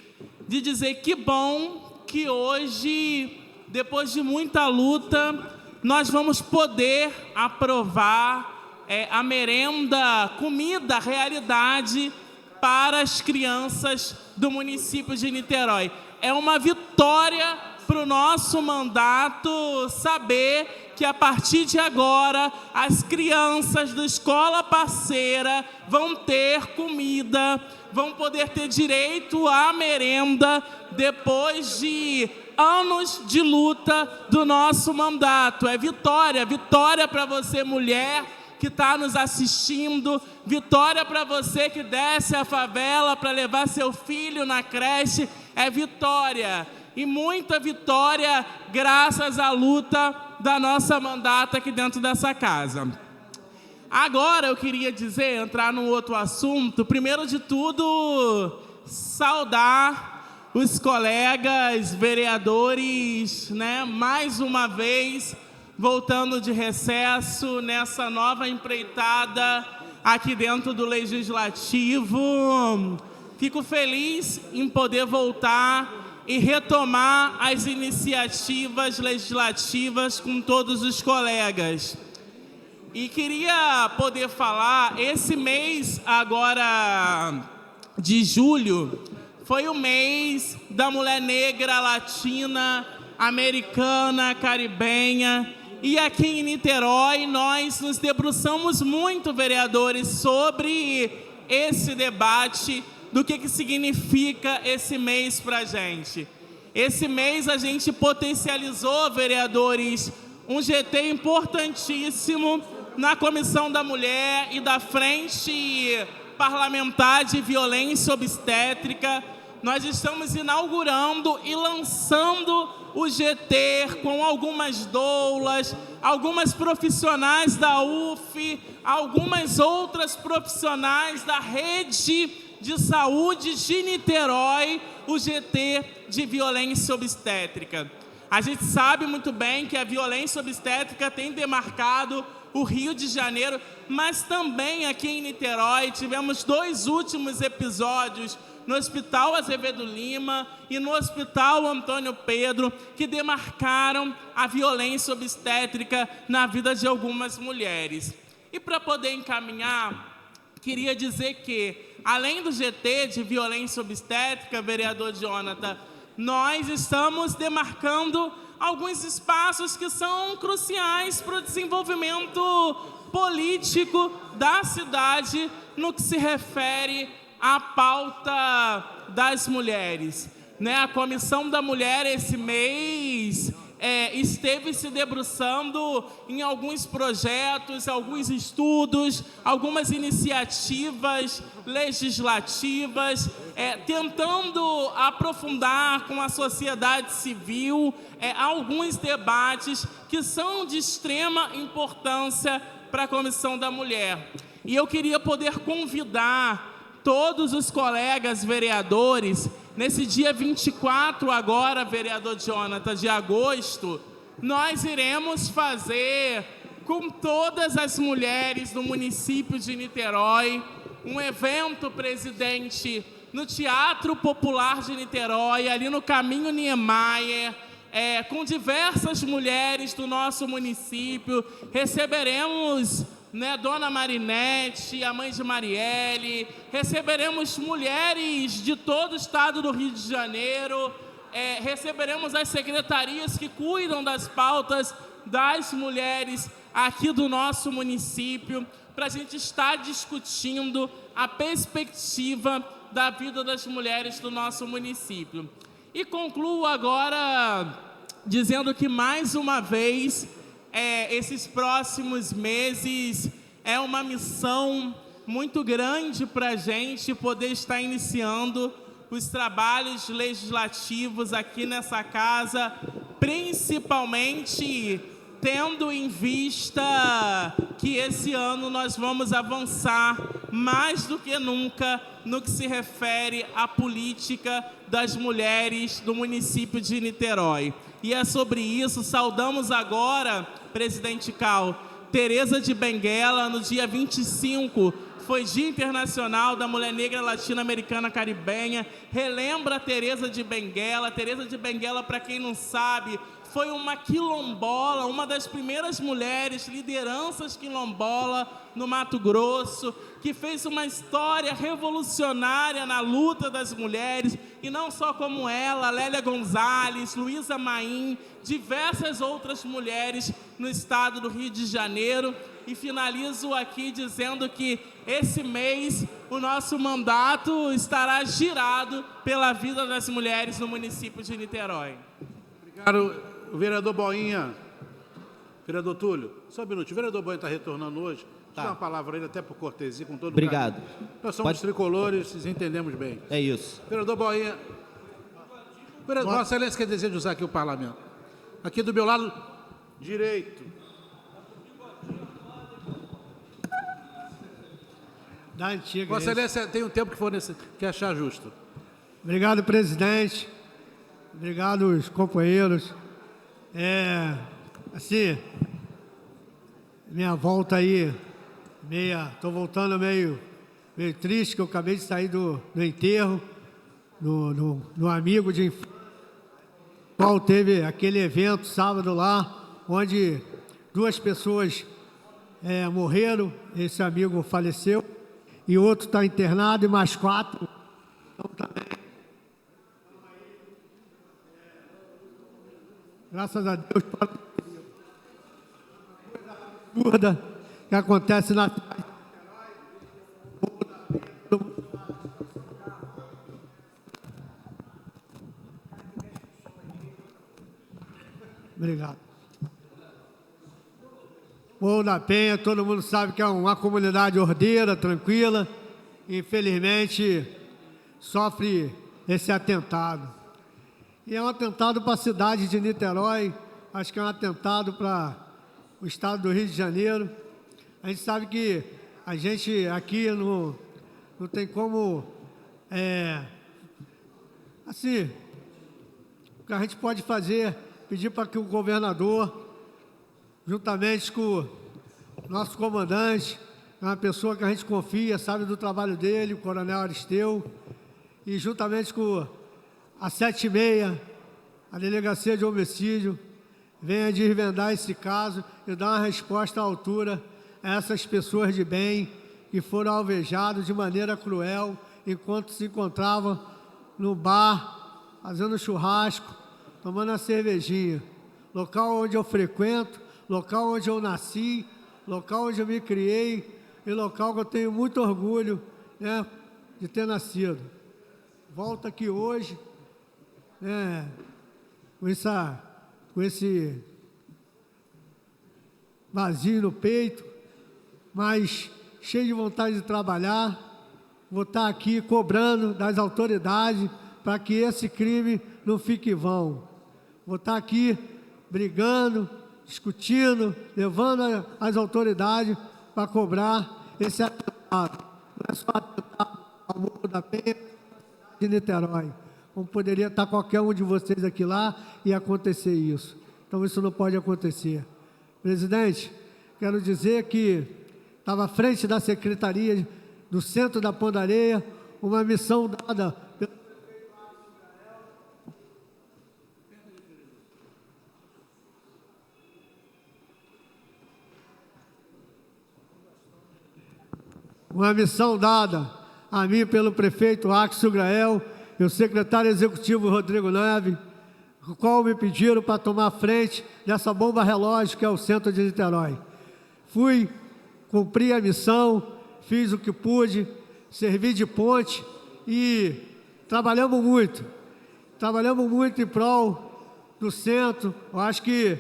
de dizer que bom que hoje, depois de muita luta, nós vamos poder aprovar a merenda, comida, realidade para as crianças do município de Niterói. É uma vitória para o nosso mandato saber que, a partir de agora, as crianças da Escola Parceira vão ter comida, vão poder ter direito à merenda depois de anos de luta do nosso mandato. É vitória para você, mulher, que está nos assistindo, vitória para você que desce a favela para levar seu filho na creche, é vitória. E muita vitória graças à luta da nossa mandata aqui dentro dessa casa. Agora eu queria entrar num outro assunto. Primeiro de tudo, saudar os colegas vereadores, mais uma vez, voltando de recesso nessa nova empreitada aqui dentro do Legislativo. Fico feliz em poder voltar e retomar as iniciativas legislativas com todos os colegas. E queria poder falar, esse mês agora de julho, foi o mês da mulher negra, latina, americana, caribenha. E aqui em Niterói nós nos debruçamos muito, vereadores, sobre esse debate do que significa esse mês para a gente. Esse mês a gente potencializou, vereadores, um GT importantíssimo na Comissão da Mulher e da Frente Parlamentar de Violência Obstétrica. Nós estamos inaugurando e lançando o GT com algumas doulas, algumas profissionais da UF, algumas outras profissionais da rede de saúde de Niterói, o GT de violência obstétrica. A gente sabe muito bem que a violência obstétrica tem demarcado o Rio de Janeiro, mas também aqui em Niterói tivemos 2 últimos episódios no Hospital Azevedo Lima e no Hospital Antônio Pedro, que demarcaram a violência obstétrica na vida de algumas mulheres. E para poder encaminhar, queria dizer que, além do GT de violência obstétrica, vereador Jonathan, nós estamos demarcando alguns espaços que são cruciais para o desenvolvimento político da cidade no que se refere à pauta das mulheres. A Comissão da Mulher, esse mês, esteve se debruçando em alguns projetos, alguns estudos, algumas iniciativas legislativas, tentando aprofundar com a sociedade civil alguns debates que são de extrema importância para a Comissão da Mulher. E eu queria poder convidar todos os colegas vereadores. Nesse dia 24 agora, vereador Jonathan, de agosto, nós iremos fazer com todas as mulheres do município de Niterói um evento, presidente, no Teatro Popular de Niterói, ali no Caminho Niemeyer, com diversas mulheres do nosso município. Receberemos Dona Marinete, a mãe de Marielle, receberemos mulheres de todo o estado do Rio de Janeiro, receberemos as secretarias que cuidam das pautas das mulheres aqui do nosso município, para a gente estar discutindo a perspectiva da vida das mulheres do nosso município. E concluo agora dizendo que, mais uma vez, esses próximos meses é uma missão muito grande para a gente poder estar iniciando os trabalhos legislativos aqui nessa casa, principalmente tendo em vista que esse ano nós vamos avançar mais do que nunca no que se refere à política das mulheres do município de Niterói. E é sobre isso, saudamos agora, presidente Cal, Teresa de Benguela, no dia 25, foi Dia Internacional da Mulher Negra Latino-Americana Caribenha. Relembra a Teresa de Benguela. Teresa de Benguela, para quem não sabe, foi uma quilombola, uma das primeiras mulheres, lideranças quilombola no Mato Grosso, que fez uma história revolucionária na luta das mulheres, e não só como ela, Lélia Gonzalez, Luísa Maim, diversas outras mulheres no estado do Rio de Janeiro. E finalizo aqui dizendo que esse mês o nosso mandato estará girado pela vida das mulheres no município de Niterói. Obrigado, vereador Boinha. Vereador Túlio, só um minutinho. O vereador Boinha está retornando hoje. Tá. Dá uma palavra a ele, até por cortesia, com todo Obrigado. Carinho. Nós somos tricolores, nos entendemos bem. É isso. Vereador Boinha. Vossa Excelência quer desejo de usar aqui o parlamento. Aqui do meu lado direito. Da antiga. Vossa Excelência tem um tempo que achar justo. Obrigado, presidente. Obrigado, os companheiros. Assim, minha volta aí, estou voltando meio triste, que eu acabei de sair do enterro do amigo de infância, qual teve aquele evento sábado lá, onde 2 pessoas morreram, esse amigo faleceu, e outro está internado, e mais 4 estão também. Graças a Deus, para absurda que acontece na cidade. Obrigado. Morro da Penha, todo mundo sabe que é uma comunidade ordeira, tranquila. Infelizmente, sofre esse atentado. E é um atentado para a cidade de Niterói, acho que é um atentado para o estado do Rio de Janeiro. A gente sabe que a gente aqui não tem como... assim, o que a gente pode fazer, pedir para que o governador, juntamente com o nosso comandante, é uma pessoa que a gente confia, sabe do trabalho dele, o coronel Aristeu, e juntamente com a 76, a Delegacia de Homicídio, venha desvendar esse caso e dar uma resposta à altura a essas pessoas de bem que foram alvejadas de maneira cruel enquanto se encontravam no bar fazendo churrasco, tomando uma cervejinha. Local onde eu frequento, local onde eu nasci, local onde eu me criei e local que eu tenho muito orgulho, né, de ter nascido. Volto aqui hoje, né, com esse vazio no peito, mas cheio de vontade de trabalhar. Vou estar aqui cobrando das autoridades para que esse crime não fique vão. Vou estar aqui brigando, discutindo, levando as autoridades para cobrar esse atentado. Não é só atentado ao Morro da Penha de Niterói. Como poderia estar qualquer um de vocês aqui lá e acontecer isso. Então isso não pode acontecer. Presidente, quero dizer que estava à frente da Secretaria do Centro da Pão da Areia, uma missão dada pelo uma missão dada a mim pelo prefeito Axel Grael e o secretário executivo Rodrigo Nave, o qual me pediram para tomar frente dessa bomba relógio que é o centro de Niterói. Fui, cumpri a missão, fiz o que pude, servi de ponte e trabalhamos muito em prol do centro. Eu acho que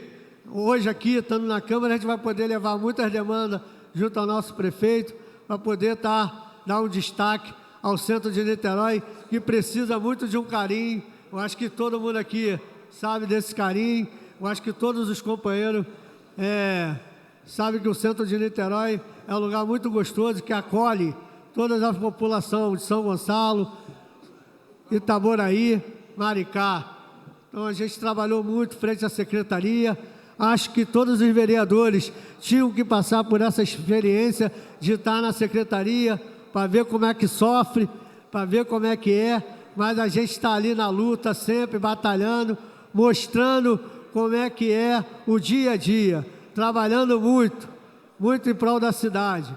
hoje aqui, estando na Câmara, a gente vai poder levar muitas demandas junto ao nosso prefeito, para poder dar um destaque ao centro de Niterói, que precisa muito de um carinho. Eu acho que todo mundo aqui sabe desse carinho, eu acho que todos os companheiros sabem que o centro de Niterói é um lugar muito gostoso, que acolhe toda a população de São Gonçalo, Itaboraí, Maricá. Então a gente trabalhou muito frente à secretaria. Acho que todos os vereadores tinham que passar por essa experiência de estar na secretaria para ver como é que sofre, para ver como é que é, mas a gente está ali na luta, sempre batalhando, mostrando como é que é o dia a dia, trabalhando muito, muito em prol da cidade.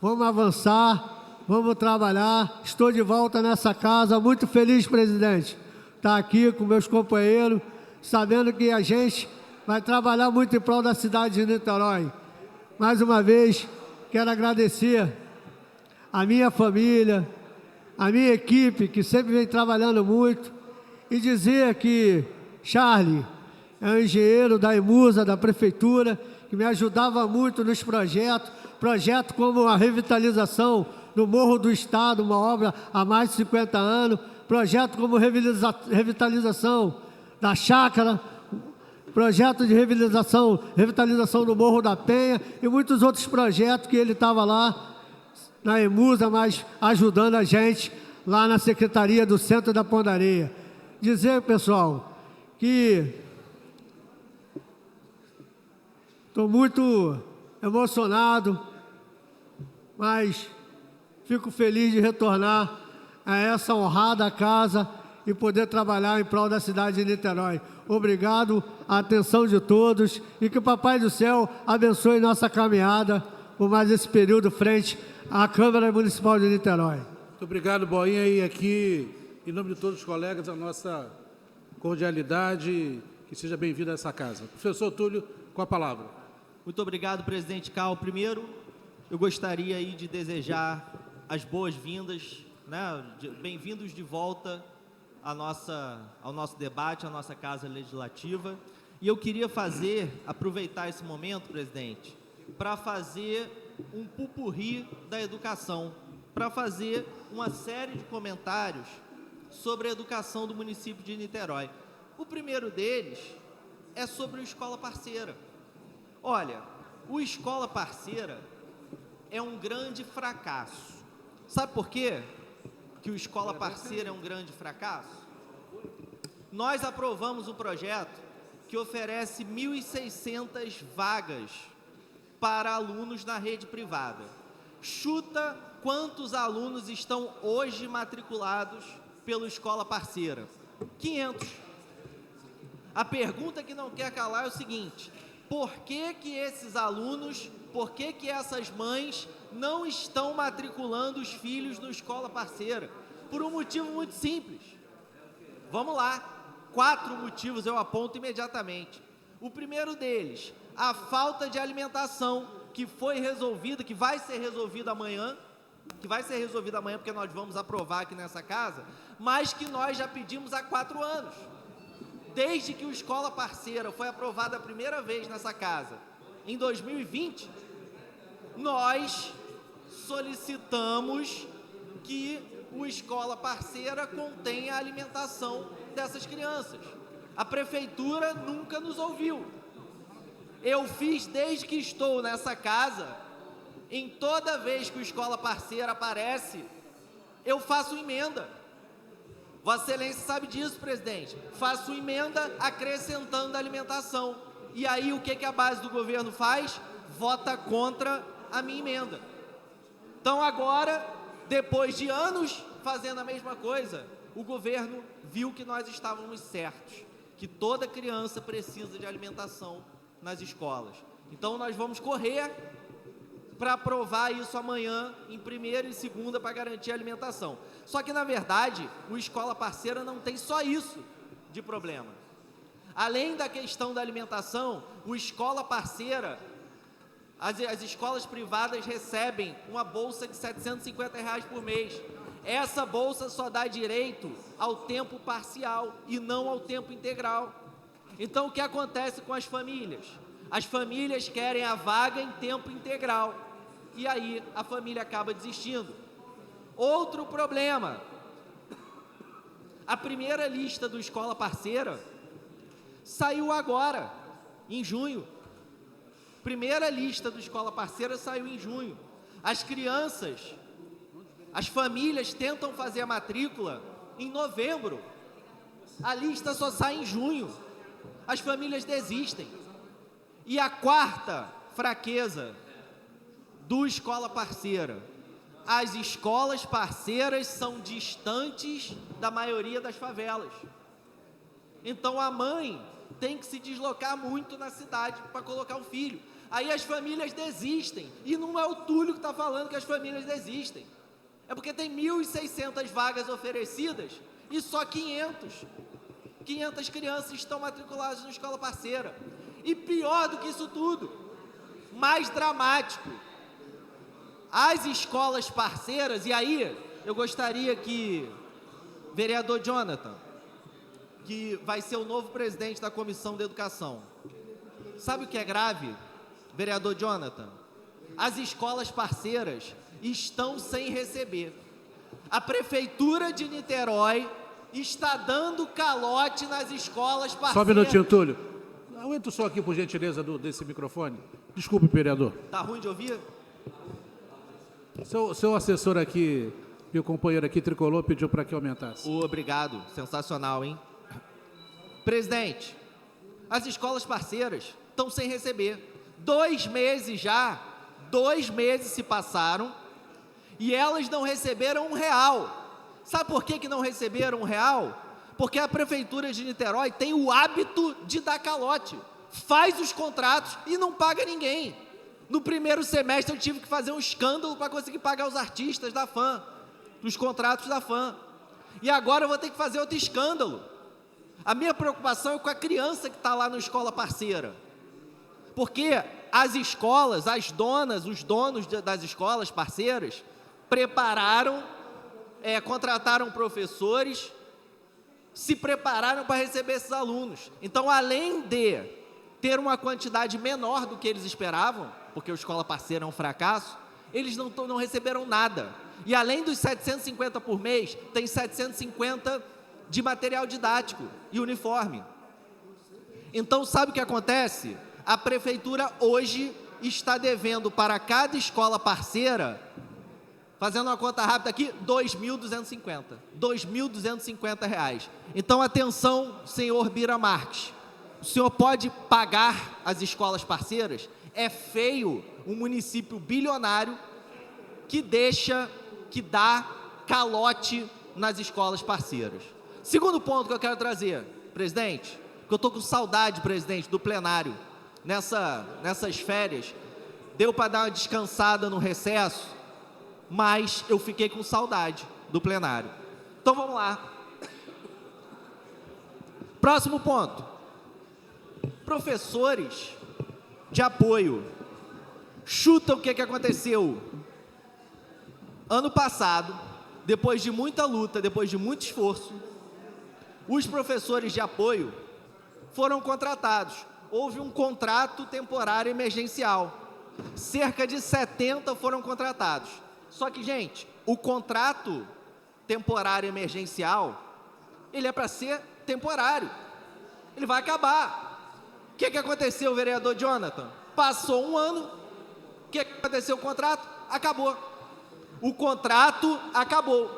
Vamos avançar, vamos trabalhar. Estou de volta nessa casa, muito feliz, presidente, estar aqui com meus companheiros, sabendo que a gente vai trabalhar muito em prol da cidade de Niterói. Mais uma vez, quero agradecer a minha família, a minha equipe, que sempre vem trabalhando muito, e dizer que Charlie é um engenheiro da Emusa, da Prefeitura, que me ajudava muito nos projetos como a revitalização do Morro do Estado, uma obra há mais de 50 anos, projeto como revitalização da chácara, projeto de revitalização do Morro da Penha e muitos outros projetos que ele estava lá na Emusa, mas ajudando a gente lá na Secretaria do Centro da Pão da Areia. Dizer, pessoal, que estou muito emocionado, mas fico feliz de retornar a essa honrada casa e poder trabalhar em prol da cidade de Niterói. Obrigado, a atenção de todos e que o Papai do Céu abençoe nossa caminhada por mais esse período frente à Câmara Municipal de Niterói. Muito obrigado, Boinha, e aqui, em nome de todos os colegas, a nossa cordialidade, que seja bem-vindo a essa casa. Professor Túlio, com a palavra. Muito obrigado, presidente Cal. Primeiro, eu gostaria aí de desejar as boas-vindas, né, bem-vindos de volta ao nosso debate, à nossa Casa Legislativa. E eu queria aproveitar esse momento, presidente, para fazer um pupurri da educação, para fazer uma série de comentários sobre a educação do município de Niterói. O primeiro deles é sobre o Escola Parceira. Olha, o Escola Parceira é um grande fracasso. Sabe por quê que o Escola Parceira é um grande fracasso? Nós aprovamos um projeto que oferece 1.600 vagas para alunos na rede privada. Chuta quantos alunos estão hoje matriculados pela Escola Parceira? 500. A pergunta que não quer calar é o seguinte: por que que esses alunos, por que que essas mães não estão matriculando os filhos no Escola Parceira? Por um motivo muito simples. Vamos lá. 4 motivos eu aponto imediatamente. O primeiro deles, a falta de alimentação que foi resolvida, que vai ser resolvida amanhã, porque nós vamos aprovar aqui nessa casa, mas que nós já pedimos há 4 anos. Desde que o Escola Parceira foi aprovado a primeira vez nessa casa, em 2020, nós solicitamos que o Escola Parceira contenha a alimentação dessas crianças. A prefeitura nunca nos ouviu. Eu fiz, desde que estou nessa casa, em toda vez que o Escola Parceira aparece, eu faço emenda. Vossa Excelência sabe disso, presidente. Faço emenda acrescentando a alimentação. E aí o que a base do governo faz? Vota contra a minha emenda. Então agora, depois de anos fazendo a mesma coisa, o governo viu que nós estávamos certos, que toda criança precisa de alimentação nas escolas. Então nós vamos correr para aprovar isso amanhã, em primeira e segunda, para garantir a alimentação. Só que, na verdade, o Escola Parceira não tem só isso de problema. Além da questão da alimentação, o Escola Parceira, as escolas privadas recebem uma bolsa de R$ 750 por mês. Essa bolsa só dá direito ao tempo parcial e não ao tempo integral. Então, o que acontece com as famílias? As famílias querem a vaga em tempo integral. E aí a família acaba desistindo. Outro problema. A primeira lista do Escola Parceira saiu agora, em junho. Primeira lista do Escola Parceira saiu em junho. As crianças, as famílias tentam fazer a matrícula em novembro. A lista só sai em junho. As famílias desistem. E a quarta fraqueza do Escola Parceira: as escolas parceiras são distantes da maioria das favelas. Então a mãe tem que se deslocar muito na cidade para colocar o filho. Aí as famílias desistem. E não é o Túlio que está falando que as famílias desistem. É porque tem 1.600 vagas oferecidas e só 500 crianças estão matriculadas na Escola Parceira. E pior do que isso tudo, mais dramático, as escolas parceiras, e aí eu gostaria que vereador Jonathan, que vai ser o novo presidente da Comissão de Educação, sabe o que é grave, vereador Jonathan? As escolas parceiras estão sem receber. A Prefeitura de Niterói está dando calote nas escolas parceiras. Só um minutinho, Túlio. Aumenta o som aqui, por gentileza, desse microfone. Desculpe, vereador. Tá ruim de ouvir? Seu assessor aqui, meu companheiro aqui, tricolor, pediu para que aumentasse. Obrigado. Sensacional, hein? Presidente, as escolas parceiras estão sem receber. 2 meses já, 2 meses se passaram e elas não receberam R$1. Sabe por que não receberam R$1? Porque a Prefeitura de Niterói tem o hábito de dar calote. Faz os contratos e não paga ninguém. No primeiro semestre eu tive que fazer um escândalo para conseguir pagar os artistas da FAM, os contratos da FAM. E agora eu vou ter que fazer outro escândalo. A minha preocupação é com a criança que está lá na escola parceira. Porque as escolas, as donas, os donos das escolas parceiras, prepararam, contrataram professores, se prepararam para receber esses alunos. Então, além de ter uma quantidade menor do que eles esperavam, porque a escola parceira é um fracasso, eles não receberam nada. E além dos 750 por mês, tem 750 de material didático e uniforme. Então, sabe o que acontece? A Prefeitura hoje está devendo para cada escola parceira, fazendo uma conta rápida aqui, R$ 2.250. R$ 2.250. Então, atenção, senhor Bira Marques. O senhor pode pagar as escolas parceiras? É feio um município bilionário que dá calote nas escolas parceiras. Segundo ponto que eu quero trazer, presidente, que eu estou com saudade, presidente, do plenário. Nessas férias, deu para dar uma descansada no recesso, mas eu fiquei com saudade do plenário. Então vamos lá. Próximo ponto. Professores de apoio. Chuta o que aconteceu. Ano passado, depois de muita luta, depois de muito esforço, os professores de apoio foram contratados. Houve um contrato temporário emergencial. Cerca de 70 foram contratados. Só que, gente, o contrato temporário emergencial, ele é para ser temporário. Ele vai acabar. O que aconteceu, vereador Jonathan? Passou um ano. O que aconteceu com o contrato? Acabou. O contrato acabou.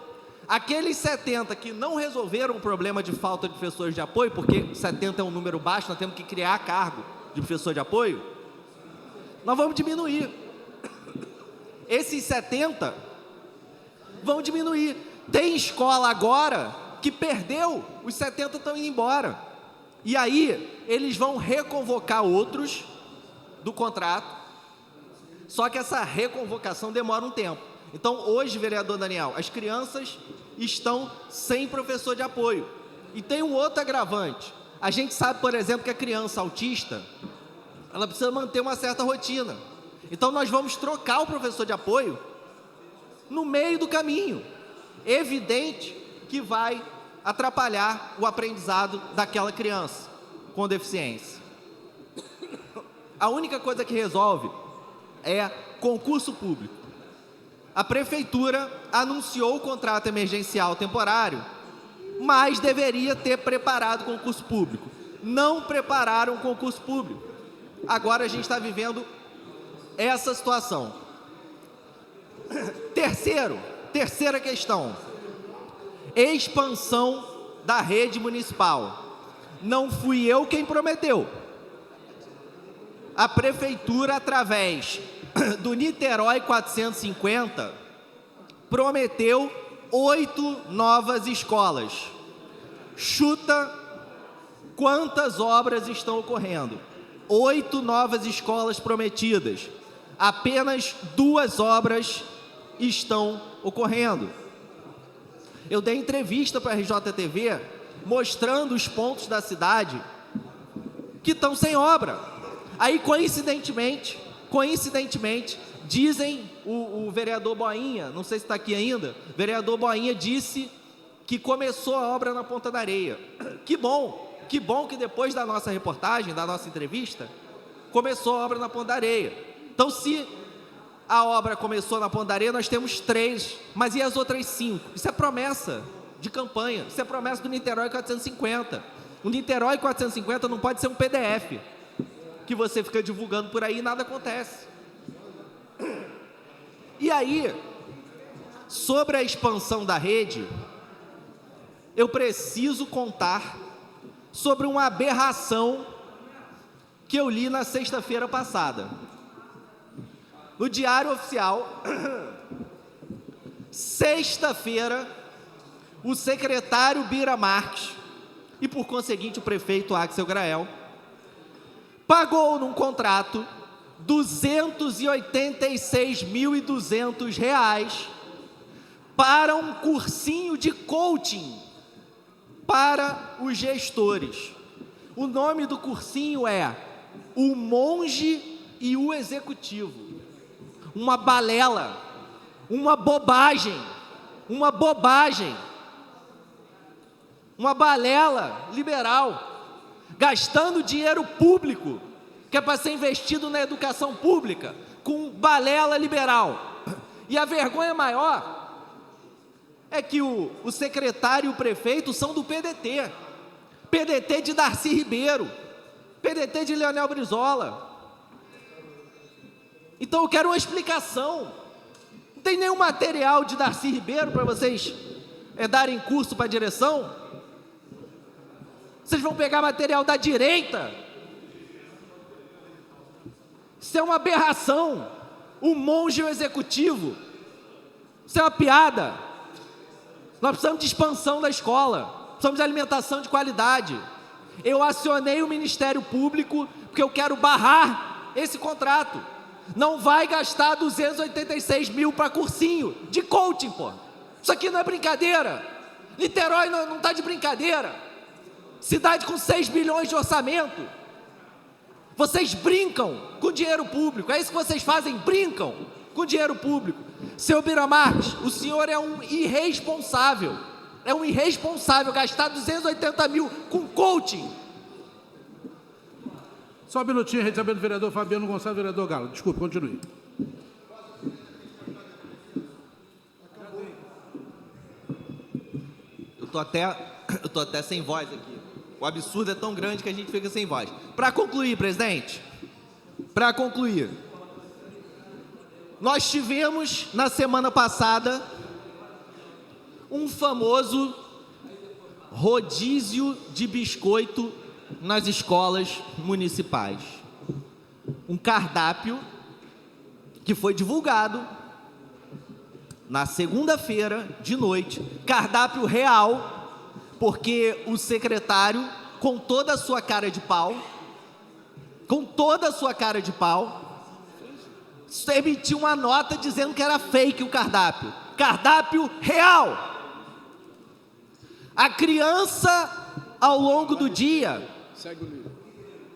Aqueles 70 que não resolveram o problema de falta de professores de apoio, porque 70 é um número baixo, nós temos que criar cargo de professor de apoio, nós vamos diminuir. Esses 70 vão diminuir. Tem escola agora que perdeu, os 70 estão indo embora. E aí, eles vão reconvocar outros do contrato, só que essa reconvocação demora um tempo. Então, hoje, vereador Daniel, as crianças estão sem professor de apoio. E tem um outro agravante. A gente sabe, por exemplo, que a criança autista, ela precisa manter uma certa rotina. Então, nós vamos trocar o professor de apoio no meio do caminho. Evidente que vai atrapalhar o aprendizado daquela criança com deficiência. A única coisa que resolve é concurso público. A prefeitura anunciou o contrato emergencial temporário, mas deveria ter preparado concurso público. Não prepararam concurso público. Agora a gente está vivendo essa situação. Terceira questão. Expansão da rede municipal. Não fui eu quem prometeu. A prefeitura, através do Niterói 450, prometeu 8 novas escolas. Chuta quantas obras estão ocorrendo. 8 novas escolas prometidas. Apenas 2 obras estão ocorrendo. Eu dei entrevista para a RJTV mostrando os pontos da cidade que estão sem obra. Aí, coincidentemente, dizem o vereador Boinha, não sei se está aqui ainda, o vereador Boinha disse que começou a obra na Ponta da Areia. Que bom que depois da nossa reportagem, da nossa entrevista, começou a obra na Ponta da Areia. Então, se a obra começou na Ponta da Areia, nós temos 3, mas e as outras 5? Isso é promessa de campanha, isso é promessa do Niterói 450. O Niterói 450 não pode ser um PDF que você fica divulgando por aí e nada acontece. E aí, sobre a expansão da rede, eu preciso contar sobre uma aberração que eu li na sexta-feira passada. No Diário Oficial, sexta-feira, o secretário Bira Marques, e por conseguinte o prefeito Axel Grael, pagou num contrato R$ 286.200 para um cursinho de coaching para os gestores. O nome do cursinho é O Monge e o Executivo. Uma balela, uma bobagem, uma balela liberal, gastando dinheiro público, que é para ser investido na educação pública, com balela liberal. E a vergonha maior é que o secretário e o prefeito são do PDT. PDT de Darcy Ribeiro, PDT de Leonel Brizola. Então eu quero uma explicação. Não tem nenhum material de Darcy Ribeiro para vocês darem curso para a direção? Vocês vão pegar material da direita? Isso é uma aberração. O monge e o executivo. Isso é uma piada. Nós precisamos de expansão da escola. Precisamos de alimentação de qualidade. Eu acionei o Ministério Público porque eu quero barrar esse contrato. Não vai gastar 286 mil para cursinho de coaching, pô. Isso aqui não é brincadeira. Niterói não está de brincadeira. Cidade com 6 bilhões de orçamento. Vocês brincam com dinheiro público, é isso que vocês fazem, brincam com dinheiro público. Seu Bira Marques, o senhor é um irresponsável. É um irresponsável gastar 280 mil com coaching. Só um minutinho, recebendo o vereador Fabiano Gonçalves, vereador Galo. Desculpe, continue. Eu tô até sem voz aqui. O absurdo é tão grande que a gente fica sem voz. Para concluir, presidente, para concluir, nós tivemos na semana passada um famoso rodízio de biscoito nas escolas municipais. Um cardápio que foi divulgado na segunda-feira de noite, cardápio real, porque o secretário, com toda a sua cara de pau, emitiu uma nota dizendo que era fake o cardápio. Cardápio real. A criança, ao longo do dia,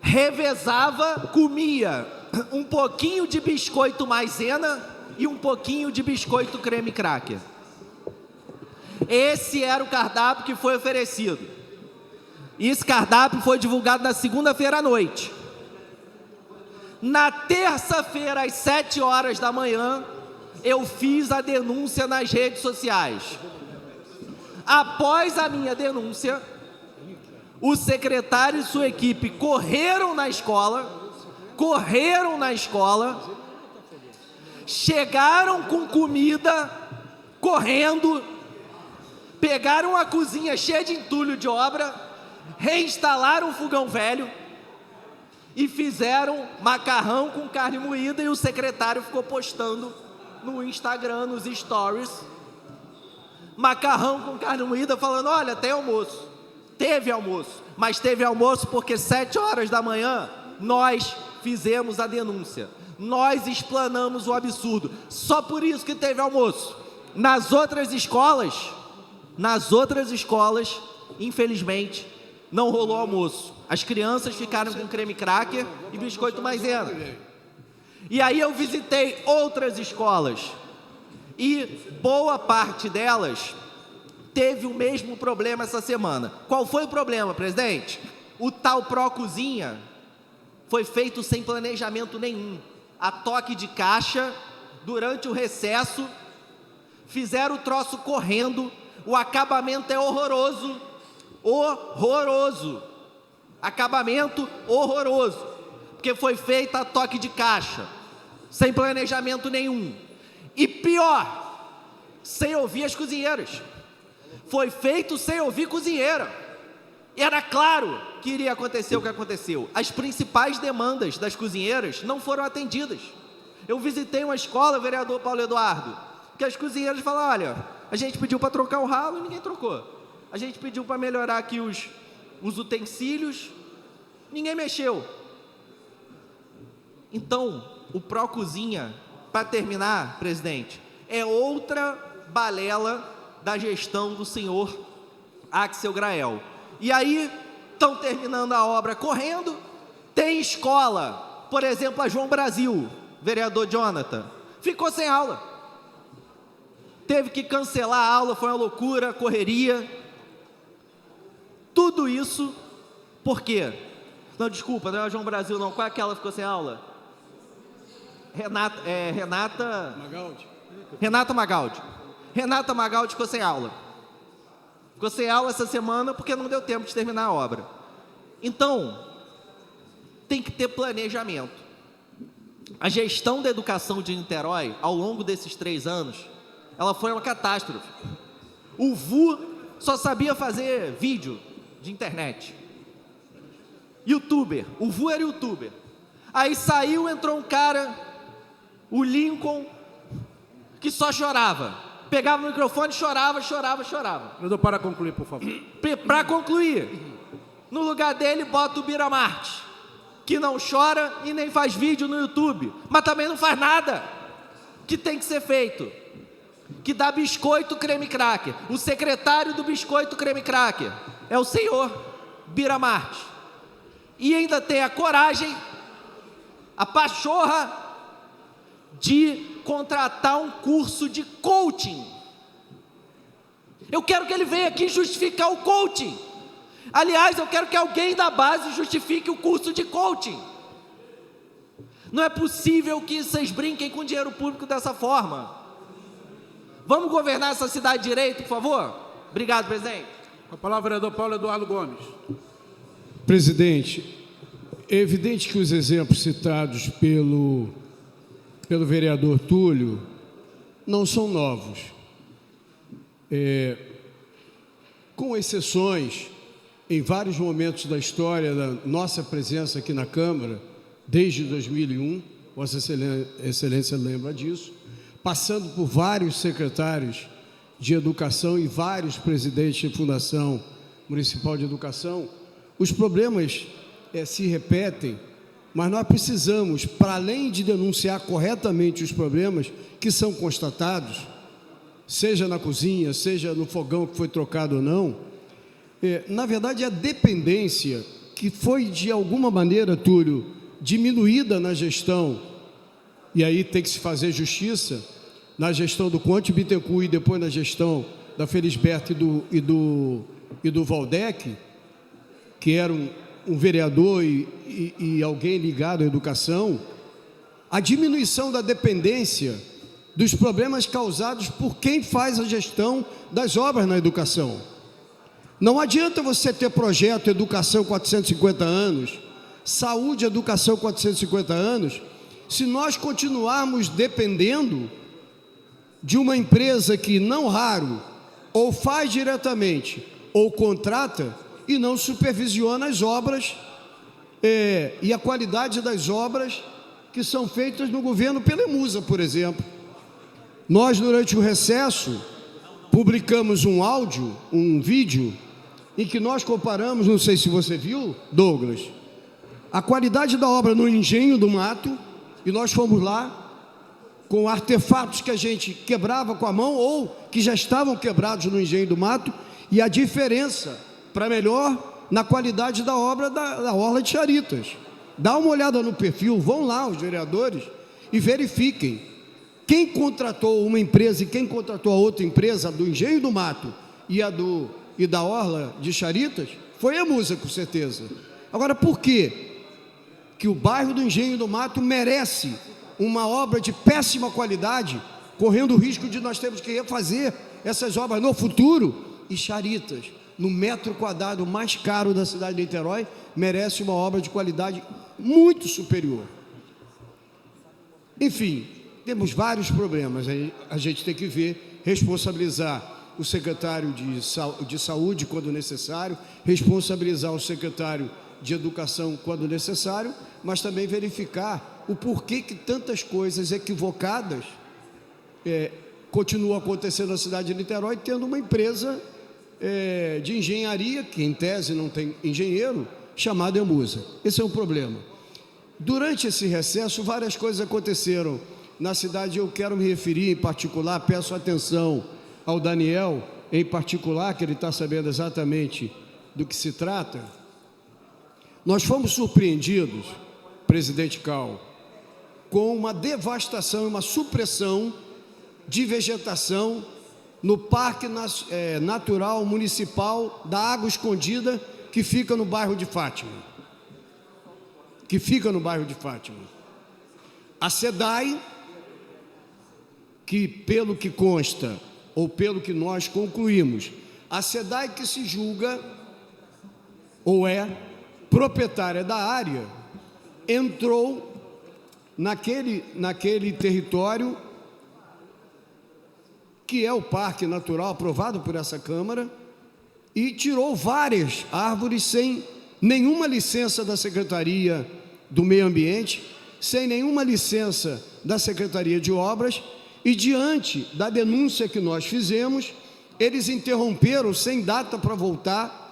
revezava, comia um pouquinho de biscoito maisena e um pouquinho de biscoito creme cracker. Esse era o cardápio que foi oferecido. Esse cardápio foi divulgado na segunda-feira à noite. Na terça-feira, às 7 horas da manhã, eu fiz a denúncia nas redes sociais. Após a minha denúncia, o secretário e sua equipe correram na escola, chegaram com comida, correndo, pegaram a cozinha cheia de entulho de obra, reinstalaram o fogão velho e fizeram macarrão com carne moída, e o secretário ficou postando no Instagram, nos stories, macarrão com carne moída, falando: olha, tem almoço. Teve almoço, mas teve almoço porque 7 horas da manhã nós fizemos a denúncia. Nós explanamos o absurdo. Só por isso que teve almoço. Nas outras escolas, infelizmente, não rolou almoço. As crianças ficaram com creme cracker e biscoito maisena. E aí eu visitei outras escolas e boa parte delas teve o mesmo problema essa semana. Qual foi o problema, presidente? O tal Pro Cozinha foi feito sem planejamento nenhum. A toque de caixa, durante o recesso, fizeram o troço correndo. O acabamento é horroroso. Acabamento horroroso. Porque foi feita a toque de caixa, sem planejamento nenhum. E pior, sem ouvir as cozinheiras. Foi feito sem ouvir cozinheira. E era claro que iria acontecer o que aconteceu. As principais demandas das cozinheiras não foram atendidas. Eu visitei uma escola, vereador Paulo Eduardo, que as cozinheiras falaram: olha, a gente pediu para trocar o ralo e ninguém trocou. A gente pediu para melhorar aqui os utensílios, ninguém mexeu. Então, o Pro Cozinha, para terminar, presidente, é outra balela da gestão do senhor Axel Grael. E aí, estão terminando a obra correndo. Tem escola, por exemplo, a João Brasil, vereador Jonathan, ficou sem aula. Teve que cancelar a aula, foi uma loucura, correria. Tudo isso por quê? Não, desculpa, não é a João Brasil não. Qual é aquela que ficou sem aula? Renata Magaldi. Renata Magaldi ficou sem aula. Ficou sem aula essa semana porque não deu tempo de terminar a obra. Então, tem que ter planejamento. A gestão da educação de Niterói, ao longo desses 3 anos, ela foi uma catástrofe. O VU só sabia fazer vídeo de internet. Youtuber. O VU era youtuber. Aí saiu, entrou um cara, o Lincoln, que só chorava. Pegava o microfone, chorava. Vereador, para concluir, por favor. Para concluir, no lugar dele bota o Bira Marques, que não chora e nem faz vídeo no YouTube, mas também não faz nada que tem que ser feito, que dá biscoito creme cracker. O secretário do biscoito creme cracker é o senhor. Bira-Marte. E ainda tem a coragem, a pachorra, de contratar um curso de coaching. Eu quero que ele venha aqui justificar o coaching. Aliás, eu quero que alguém da base justifique o curso de coaching. Não é possível que vocês brinquem com dinheiro público dessa forma. Vamos governar essa cidade direito, por favor? Obrigado, presidente. Com a palavra, vereador Paulo Eduardo Gomes. Presidente, é evidente que os exemplos citados pelo vereador Túlio não são novos. Com exceções, em vários momentos da história da nossa presença aqui na Câmara, desde 2001, Vossa Excelência lembra disso, passando por vários secretários de educação e vários presidentes de Fundação Municipal de Educação, os problemas se repetem, mas nós precisamos, para além de denunciar corretamente os problemas que são constatados, seja na cozinha, seja no fogão que foi trocado ou não, na verdade a dependência que foi de alguma maneira, Túlio, diminuída na gestão, e aí tem que se fazer justiça, na gestão do Conte Bittencourt e depois na gestão da Felisberto e do Valdec, que era um vereador e alguém ligado à educação, a diminuição da dependência dos problemas causados por quem faz a gestão das obras na educação. Não adianta você ter projeto Educação 450 anos, Saúde Educação 450 anos, se nós continuarmos dependendo de uma empresa que, não raro, ou faz diretamente ou contrata e não supervisiona as obras e a qualidade das obras que são feitas no governo pela Emusa, por exemplo. Nós, durante o recesso, publicamos um vídeo, em que nós comparamos, não sei se você viu, Douglas, a qualidade da obra no Engenho do Mato, e nós fomos lá com artefatos que a gente quebrava com a mão ou que já estavam quebrados no Engenho do Mato, e a diferença para melhor na qualidade da obra da Orla de Charitas. Dá uma olhada no perfil, vão lá os vereadores e verifiquem. Quem contratou uma empresa e quem contratou a outra empresa, do Engenho do Mato e da Orla de Charitas, foi a Emusa, com certeza. Agora, por quê que o bairro do Engenho do Mato merece uma obra de péssima qualidade, correndo o risco de nós termos que refazer essas obras no futuro, e Charitas, no metro quadrado mais caro da cidade de Niterói, merece uma obra de qualidade muito superior? Enfim, temos vários problemas, a gente tem que ver, responsabilizar o secretário de saúde quando necessário, responsabilizar o secretário de educação quando necessário, mas também verificar o porquê que tantas coisas equivocadas continuam acontecendo na cidade de Niterói, tendo uma empresa de engenharia, que em tese não tem engenheiro, chamada Emusa. Esse é um problema. Durante esse recesso, várias coisas aconteceram na cidade. Eu quero me referir em particular, peço atenção ao Daniel, em particular, que ele está sabendo exatamente do que se trata. Nós fomos surpreendidos, presidente Cal, com uma devastação e uma supressão de vegetação no Parque Natural Municipal da Água Escondida, que fica no bairro de Fátima. A SEDAI, que pelo que consta, ou pelo que nós concluímos, a SEDAI que se julga, ou é proprietária da área, entrou naquele território que é o Parque Natural aprovado por essa Câmara, e tirou várias árvores sem nenhuma licença da Secretaria do Meio Ambiente, sem nenhuma licença da Secretaria de Obras, e diante da denúncia que nós fizemos, eles interromperam sem data para voltar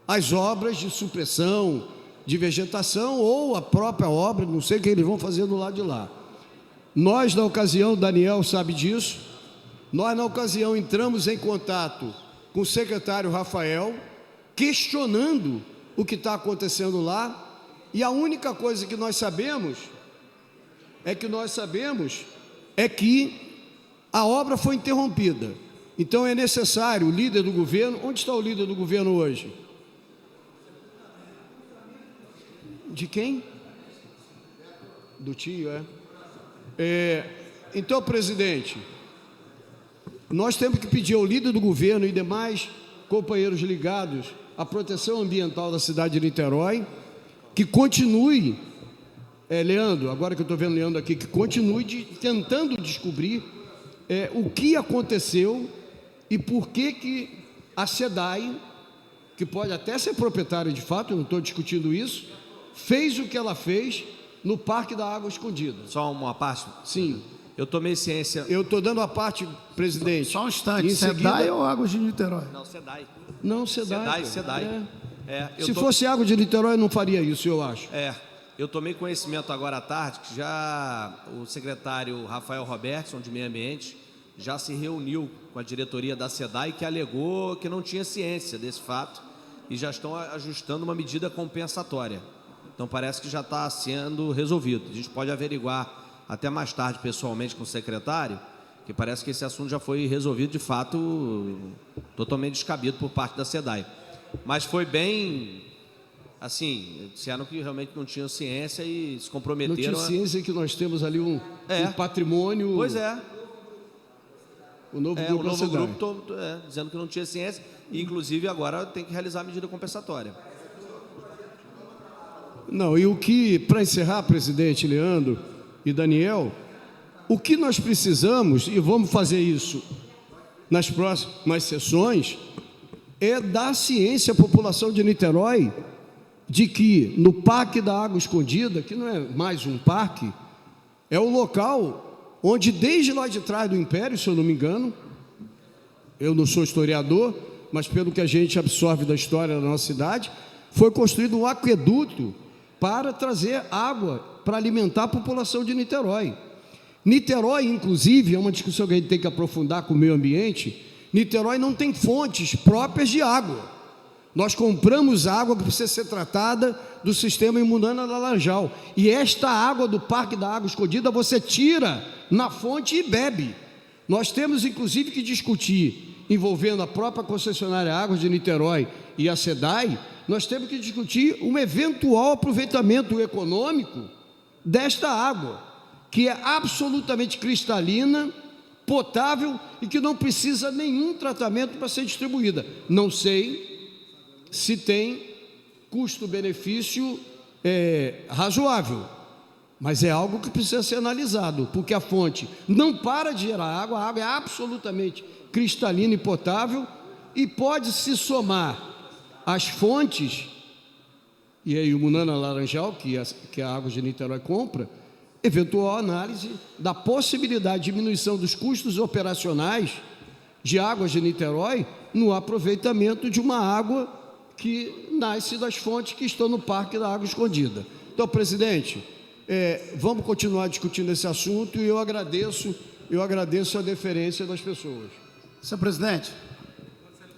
as obras de supressão de vegetação ou a própria obra, não sei o que eles vão fazer do lado de lá. Nós, na ocasião, o Daniel sabe disso, nós, na ocasião, entramos em contato com o secretário Rafael, questionando o que está acontecendo lá, e a única coisa que nós sabemos é que a obra foi interrompida. Então é necessário o líder do governo. Onde está o líder do governo hoje? De quem? Do tio, Então, presidente, nós temos que pedir ao líder do governo e demais companheiros ligados à proteção ambiental da cidade de Niterói que continue, Leandro, agora que eu estou vendo Leandro aqui, que continue tentando descobrir o que aconteceu e por que a SEDAI, que pode até ser proprietária de fato, eu não estou discutindo isso, fez o que ela fez no Parque da Água Escondida. Só uma parte? Sim. Eu tomei ciência... Eu estou dando a parte, presidente. Só um instante, SEDAI seguida... ou Águas de Niterói? Não, SEDAI. Não, SEDAI. SEDAI. Se fosse Água de Niterói, eu não faria isso, eu acho. Eu tomei conhecimento agora à tarde que já o secretário Rafael Robertson, de Meio Ambiente, já se reuniu com a diretoria da SEDAI, que alegou que não tinha ciência desse fato e já estão ajustando uma medida compensatória. Então parece que já está sendo resolvido. A gente pode averiguar até mais tarde pessoalmente com o secretário, que parece que esse assunto já foi resolvido de fato totalmente descabido por parte da SEDAI. Mas foi bem, assim, disseram que realmente não tinham ciência e se comprometeram. Não tinha ciência que nós temos ali um patrimônio... Pois é. O novo grupo, o novo grupo dizendo que não tinha ciência e, inclusive, agora tem que realizar a medida compensatória. Não, e o que, para encerrar, presidente Leandro e Daniel, o que nós precisamos, e vamos fazer isso nas próximas sessões, é dar ciência à população de Niterói de que no Parque da Água Escondida, que não é mais um parque, é o local onde desde lá de trás do Império, se eu não me engano, eu não sou historiador, mas pelo que a gente absorve da história da nossa cidade, foi construído um aqueduto para trazer água para alimentar a população de Niterói. Niterói, inclusive, é uma discussão que a gente tem que aprofundar com o meio ambiente. Niterói não tem fontes próprias de água. Nós compramos água que precisa ser tratada do sistema Imunana Laranjal. E esta água do Parque da Água Escondida você tira na fonte e bebe. Nós temos, inclusive, que discutir, envolvendo a própria concessionária Águas de Niterói e a SEDAI, nós temos que discutir um eventual aproveitamento econômico desta água, que é absolutamente cristalina, potável e que não precisa nenhum tratamento para ser distribuída. Não sei se tem custo-benefício razoável, mas é algo que precisa ser analisado, porque a fonte não para de gerar água, a água é absolutamente cristalina e potável e pode se somar às fontes, e aí o Munana Laranjal, que a Água de Niterói compra, eventual análise da possibilidade de diminuição dos custos operacionais de Águas de Niterói no aproveitamento de uma água que nasce das fontes que estão no Parque da Água Escondida. Então, presidente, vamos continuar discutindo esse assunto e eu agradeço a deferência das pessoas. Senhor presidente,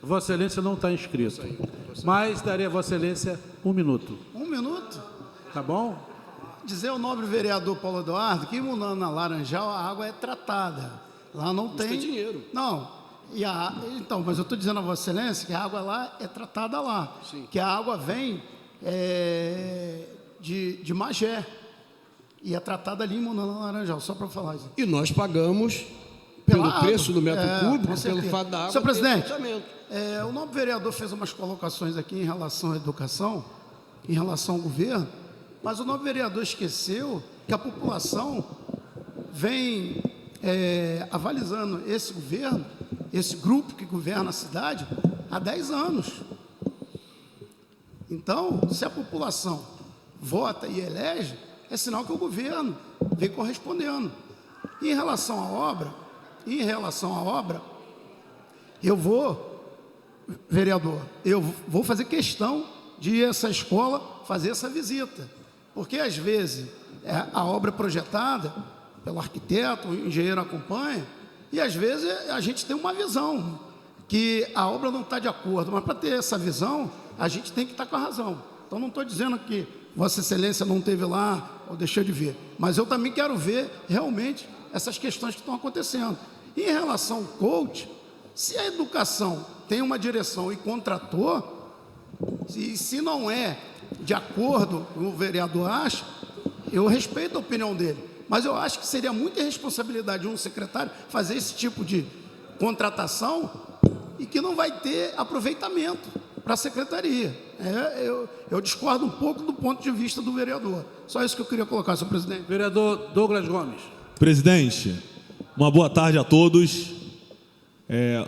Vossa Excelência não está inscrito, mas darei a Vossa Excelência 1 minuto. 1 minuto? Tá bom? Dizer ao nobre vereador Paulo Eduardo que em Munana Laranjal a água é tratada. Lá não tem dinheiro. Não. Então, mas eu estou dizendo a Vossa Excelência que a água lá é tratada lá. Sim. Que a água vem de Magé e é tratada ali em Munana Laranjal, só para falar isso. E nós pagamos pelo preço do metro cúbico, pelo fato da água. Senhor presidente, o nobre vereador fez umas colocações aqui em relação à educação, em relação ao governo, mas o nobre vereador esqueceu que a população vem avalizando esse governo, esse grupo que governa a cidade, há 10 anos. Então, se a população vota e elege, é sinal que o governo vem correspondendo. E em relação à obra, vereador, eu vou fazer questão de ir a essa escola fazer essa visita, porque às vezes a obra é projetada pelo arquiteto, o engenheiro acompanha, e às vezes a gente tem uma visão que a obra não está de acordo, mas para ter essa visão, a gente tem que estar com a razão. Então, não estou dizendo que Vossa Excelência não esteve lá ou deixou de ver, mas eu também quero ver realmente essas questões que estão acontecendo. E em relação ao coach, se a educação tem uma direção e contratou, e se não é de acordo com o vereador acha, eu respeito a opinião dele, mas eu acho que seria muita responsabilidade de um secretário fazer esse tipo de contratação e que não vai ter aproveitamento para a secretaria. Eu discordo um pouco do ponto de vista do vereador. Só isso que eu queria colocar, senhor presidente. Vereador Douglas Gomes. Presidente, uma boa tarde a todos.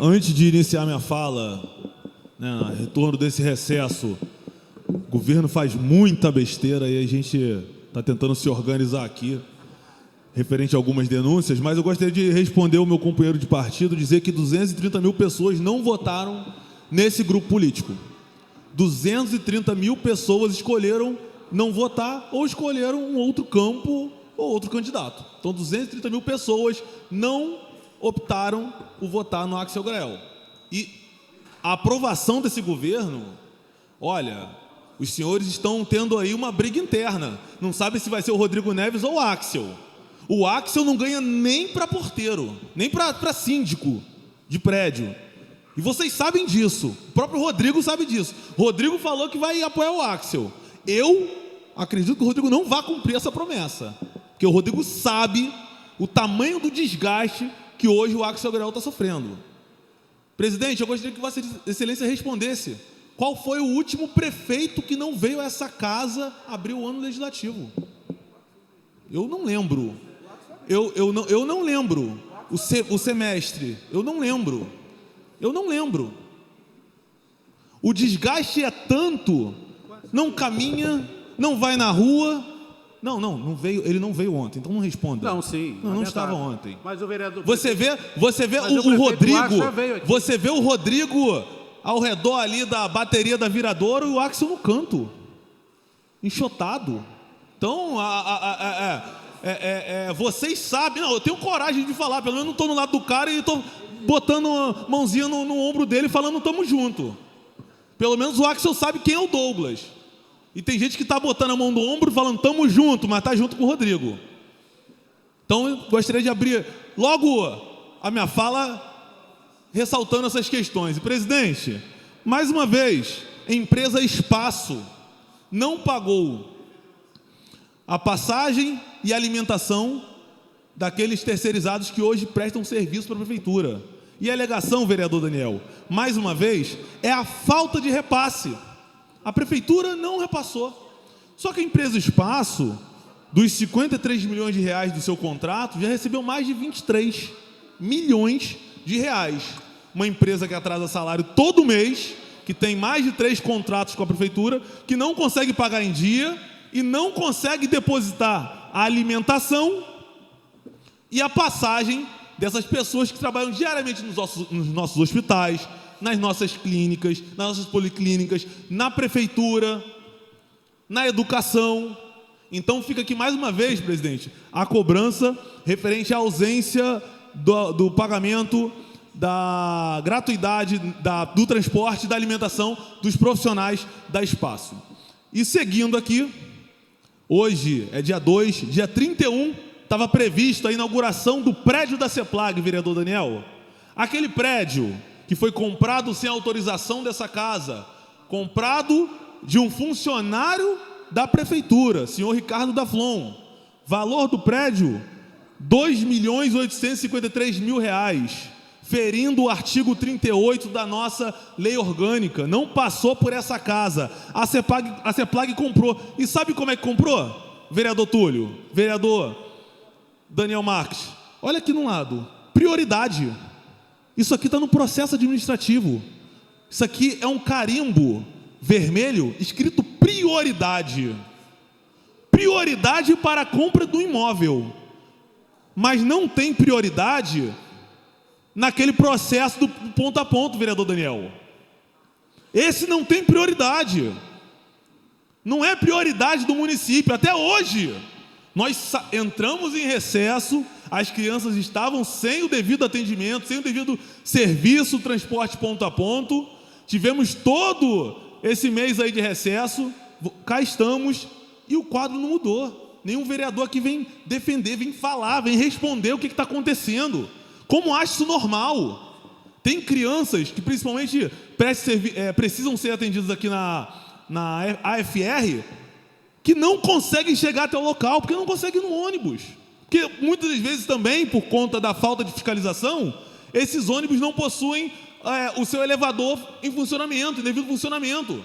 Antes de iniciar minha fala, né, retorno desse recesso, o governo faz muita besteira e a gente está tentando se organizar aqui, referente a algumas denúncias, mas eu gostaria de responder ao meu companheiro de partido, dizer que 230 mil pessoas não votaram nesse grupo político. 230 mil pessoas escolheram não votar ou escolheram um outro campo ou outro candidato. Então, 230 mil pessoas não optaram por votar no Axel Grael. E a aprovação desse governo, olha, os senhores estão tendo aí uma briga interna. Não sabe se vai ser o Rodrigo Neves ou o Axel. O Axel não ganha nem para porteiro, nem para síndico de prédio. E vocês sabem disso. O próprio Rodrigo sabe disso. Rodrigo falou que vai apoiar o Axel. Eu acredito que o Rodrigo não vai cumprir essa promessa. Porque o Rodrigo sabe o tamanho do desgaste que hoje o Axel Grael está sofrendo. Presidente, eu gostaria que Vossa Excelência respondesse. Qual foi o último prefeito que não veio a essa casa abrir o ano legislativo? Eu não lembro. Eu não lembro. O semestre. Eu não lembro. O desgaste é tanto, não caminha, não vai na rua. Não veio, ele não veio ontem, então não responda. Não, sim. Não estava ontem. Mas o vereador... Você vê o Rodrigo, você vê o Rodrigo ao redor ali da bateria da Viradouro e o Axel no canto, enxotado. Então, vocês sabem, não, eu tenho coragem de falar, pelo menos não estou no lado do cara e estou botando uma mãozinha no ombro dele falando tamo junto. Pelo menos o Axel sabe quem é o Douglas. E tem gente que está botando a mão no ombro falando tamo junto, mas está junto com o Rodrigo. Então eu gostaria de abrir logo a minha fala ressaltando essas questões. E, presidente, mais uma vez, a empresa Espaço não pagou a passagem e alimentação daqueles terceirizados que hoje prestam serviço para a prefeitura. E a alegação, vereador Daniel, mais uma vez, é a falta de repasse. A prefeitura não repassou. Só que a empresa Espaço, dos 53 milhões de reais do seu contrato, já recebeu mais de 23 milhões de reais. Uma empresa que atrasa salário todo mês, que tem mais de 3 contratos com a prefeitura, que não consegue pagar em dia e não consegue depositar a alimentação e a passagem dessas pessoas que trabalham diariamente nos nossos hospitais, nas nossas clínicas, nas nossas policlínicas, na prefeitura, na educação. Então fica aqui mais uma vez, presidente, a cobrança referente à ausência do pagamento da gratuidade do transporte e da alimentação dos profissionais da Espaço. E seguindo aqui, hoje é dia 2, dia 31, estava prevista a inauguração do prédio da CEPLAG, vereador Daniel. Aquele prédio que foi comprado sem autorização dessa casa, comprado de um funcionário da prefeitura, senhor Ricardo Daflon. Valor do prédio, R$2.853.000, ferindo o artigo 38 da nossa lei orgânica. Não passou por essa casa. A CEPLAG comprou. E sabe como é que comprou? Vereador Túlio, vereador Daniel Marques, olha aqui no lado, prioridade. Isso aqui está no processo administrativo. Isso aqui é um carimbo vermelho escrito prioridade. Prioridade para a compra do imóvel. Mas não tem prioridade naquele processo do ponto a ponto, vereador Daniel. Esse não tem prioridade. Não é prioridade do município. Até hoje, nós entramos em recesso, as crianças estavam sem o devido atendimento, sem o devido serviço, transporte ponto a ponto. Tivemos todo esse mês aí de recesso, cá estamos, e o quadro não mudou. Nenhum vereador aqui vem defender, vem falar, vem responder o que está acontecendo. Como acha isso normal? Tem crianças que principalmente precisam ser atendidas aqui na AFR, que não conseguem chegar até o local, porque não conseguem ir no ônibus. Porque muitas das vezes também, por conta da falta de fiscalização, esses ônibus não possuem o seu elevador em funcionamento, em devido funcionamento.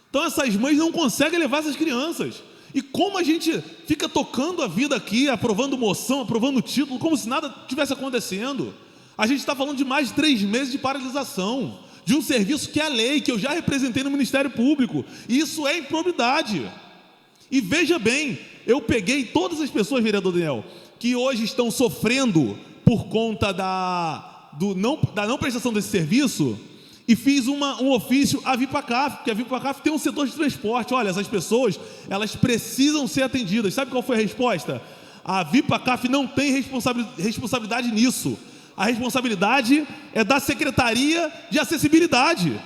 Então essas mães não conseguem levar essas crianças. E como a gente fica tocando a vida aqui, aprovando moção, aprovando título, como se nada estivesse acontecendo. A gente está falando de mais de 3 meses de paralisação, de um serviço que é lei, que eu já representei no Ministério Público. E isso é improbidade. E veja bem, eu peguei todas as pessoas, vereador Daniel, que hoje estão sofrendo por conta da não prestação desse serviço, e fiz um ofício à Vipacaf, porque a Vipacaf tem um setor de transporte. Olha, essas pessoas, elas precisam ser atendidas. Sabe qual foi a resposta? A Vipacaf não tem responsabilidade nisso. A responsabilidade é da Secretaria de Acessibilidade.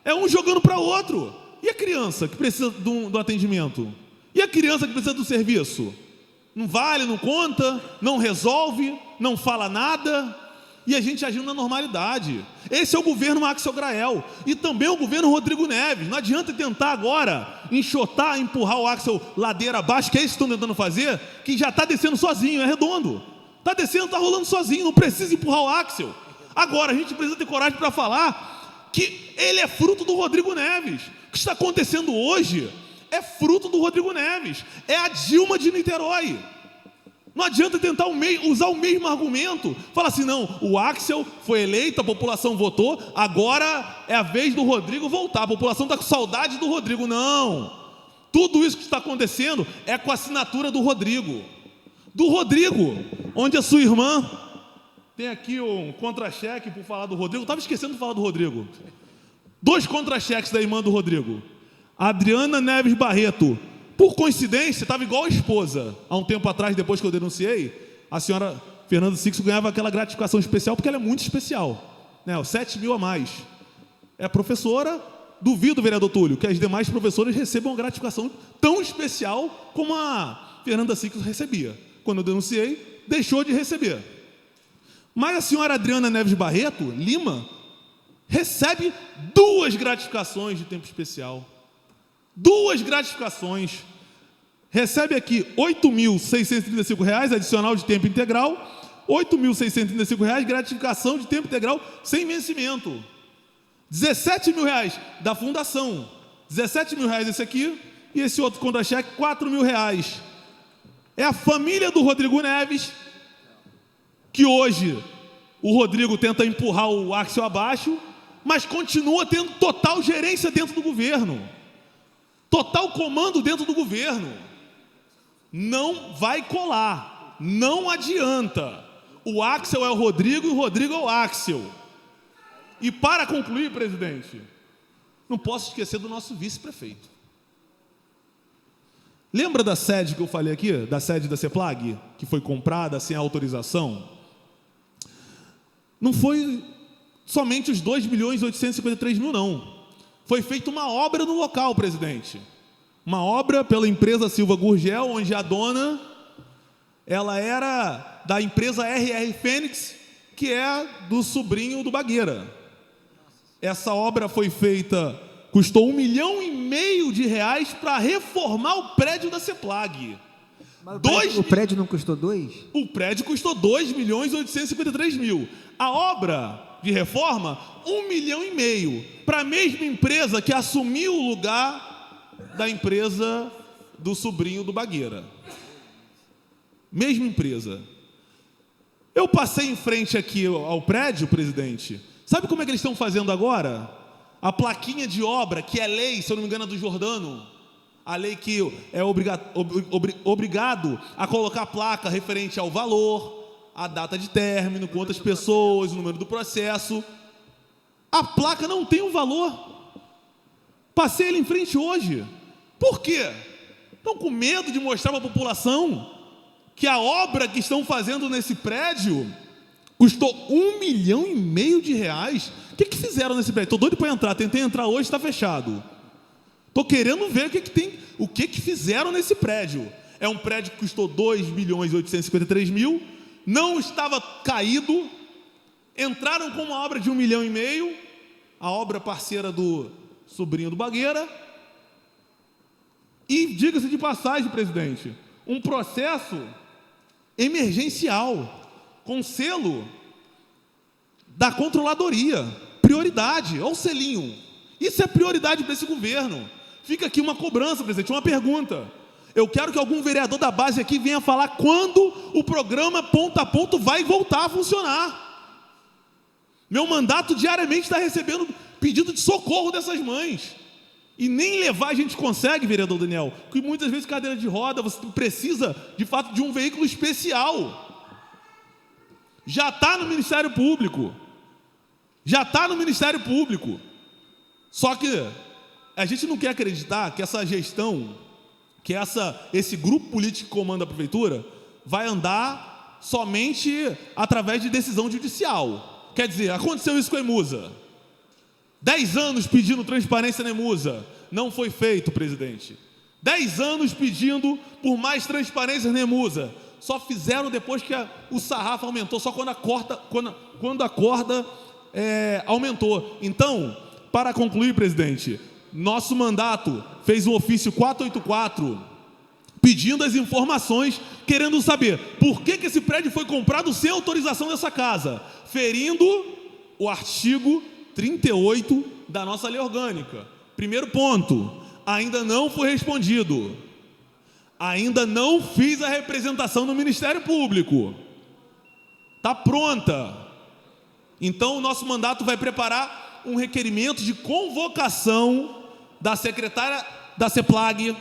É um jogando para o outro. E a criança que precisa do atendimento? E a criança que precisa do serviço? Não vale, não conta, não resolve, não fala nada. E a gente agindo na normalidade. Esse é o governo Axel Grael. E também o governo Rodrigo Neves. Não adianta tentar agora enxotar, empurrar o Axel ladeira abaixo, que é isso que estão tentando fazer, que já está descendo sozinho, é redondo. Está descendo, está rolando sozinho, não precisa empurrar o Axel. Agora, a gente precisa ter coragem para falar que ele é fruto do Rodrigo Neves. O que está acontecendo hoje é fruto do Rodrigo Neves. É a Dilma de Niterói. Não adianta tentar usar o mesmo argumento. Fala assim, não, o Axel foi eleito, a população votou, agora é a vez do Rodrigo voltar. A população está com saudade do Rodrigo. Não. Tudo isso que está acontecendo é com a assinatura do Rodrigo. Do Rodrigo, onde a sua irmã tem aqui um contra-cheque por falar do Rodrigo. Eu estava esquecendo de falar do Rodrigo. 2 contra-cheques da irmã do Rodrigo. Adriana Neves Barreto. Por coincidência, estava igual a esposa. Há um tempo atrás, depois que eu denunciei, a senhora Fernanda Sixto ganhava aquela gratificação especial, porque ela é muito especial, né? 7 mil a mais. É professora, duvido, vereador Túlio, que as demais professoras recebam uma gratificação tão especial como a Fernanda Sixto recebia. Quando eu denunciei, deixou de receber. Mas a senhora Adriana Neves Barreto, Lima, recebe 2 gratificações de tempo especial. 2 gratificações. Recebe aqui R$ 8.635, adicional de tempo integral, R$ 8.635, gratificação de tempo integral sem vencimento. R$ 17 mil da fundação. R$ 17 mil esse aqui, e esse outro contra-cheque, R$ 4 mil. É a família do Rodrigo Neves, que hoje o Rodrigo tenta empurrar o Axel abaixo, mas continua tendo total gerência dentro do governo. Total comando dentro do governo. Não vai colar. Não adianta. O Axel é o Rodrigo e o Rodrigo é o Axel. E para concluir, presidente, não posso esquecer do nosso vice-prefeito. Lembra da sede que eu falei aqui? Da sede da CEPLAG? Que foi comprada sem autorização? Não foi somente os 2.853.000, não. Foi feita uma obra no local, presidente. Uma obra pela empresa Silva Gurgel, onde a dona, ela era da empresa RR Fênix, que é do sobrinho do Bagueira. Essa obra foi feita, custou R$ 1,5 milhão para reformar o prédio da CEPLAG. Mas o prédio não custou 2? O prédio custou 2.853.000. A obra de reforma, R$ 1,5 milhão, para a mesma empresa que assumiu o lugar da empresa do sobrinho do Bagueira. Mesma empresa. Eu passei em frente aqui ao prédio, presidente. Sabe como é que eles estão fazendo agora? A plaquinha de obra, que é lei, se eu não me engano, é do Jordano. A lei que é obrigado a colocar a placa referente ao valor, a data de término, quantas pessoas, o número do processo. A placa não tem um valor. Passei ele em frente hoje. Por quê? Estão com medo de mostrar para a população que a obra que estão fazendo nesse prédio Custou R$1,5 milhão de reais. O que fizeram nesse prédio? Estou doido para entrar. Tentei entrar hoje, está fechado. Estou querendo ver o que fizeram nesse prédio. É um prédio que custou R$2.853.000, não estava caído, entraram com uma obra de R$1,5 milhão, a obra parceira do sobrinho do Bagueira, e, diga-se de passagem, presidente, um processo emergencial, com selo da controladoria, prioridade, olha o selinho, isso é prioridade para esse governo. Fica aqui uma cobrança, presidente, uma pergunta. Eu quero que algum vereador da base aqui venha falar quando o programa Ponto a Ponto vai voltar a funcionar. Meu mandato diariamente está recebendo pedido de socorro dessas mães. E nem levar a gente consegue, vereador Daniel, porque muitas vezes cadeira de roda, você precisa, de fato, de um veículo especial. Já está no Ministério Público. Já está no Ministério Público. Só que a gente não quer acreditar que essa gestão, que esse grupo político que comanda a prefeitura vai andar somente através de decisão judicial. Quer dizer, aconteceu isso com a Emusa. 10 anos pedindo transparência na Emusa. Não foi feito, presidente. 10 anos pedindo por mais transparência na Emusa. Só fizeram depois que o sarrafo aumentou, só quando a corda aumentou. Então, para concluir, presidente, nosso mandato fez um ofício 484 pedindo as informações, querendo saber por que esse prédio foi comprado sem autorização dessa casa, ferindo o artigo 38 da nossa lei orgânica. Primeiro ponto, ainda não foi respondido. Ainda não fiz a representação no Ministério Público. Está pronta. Então, o nosso mandato vai preparar um requerimento de convocação da secretária da CEPLAG,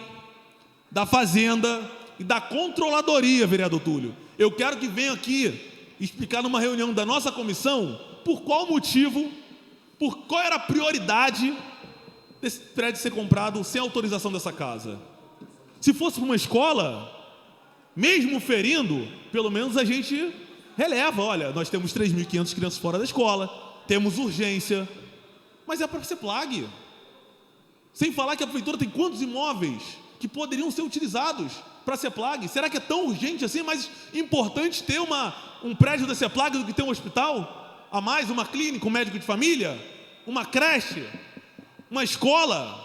da Fazenda e da Controladoria, vereador Túlio. Eu quero que venha aqui explicar numa reunião da nossa comissão por qual motivo, por qual era a prioridade desse prédio ser comprado sem autorização dessa casa. Se fosse para uma escola, mesmo ferindo, pelo menos a gente releva. Olha, nós temos 3.500 crianças fora da escola, temos urgência, mas é para a CEPLAG. Sem falar que a prefeitura tem quantos imóveis que poderiam ser utilizados para a CEPLAG? Será que é tão urgente assim, mais importante ter um prédio da CEPLAG do que ter um hospital a mais, uma clínica, um médico de família, uma creche, uma escola?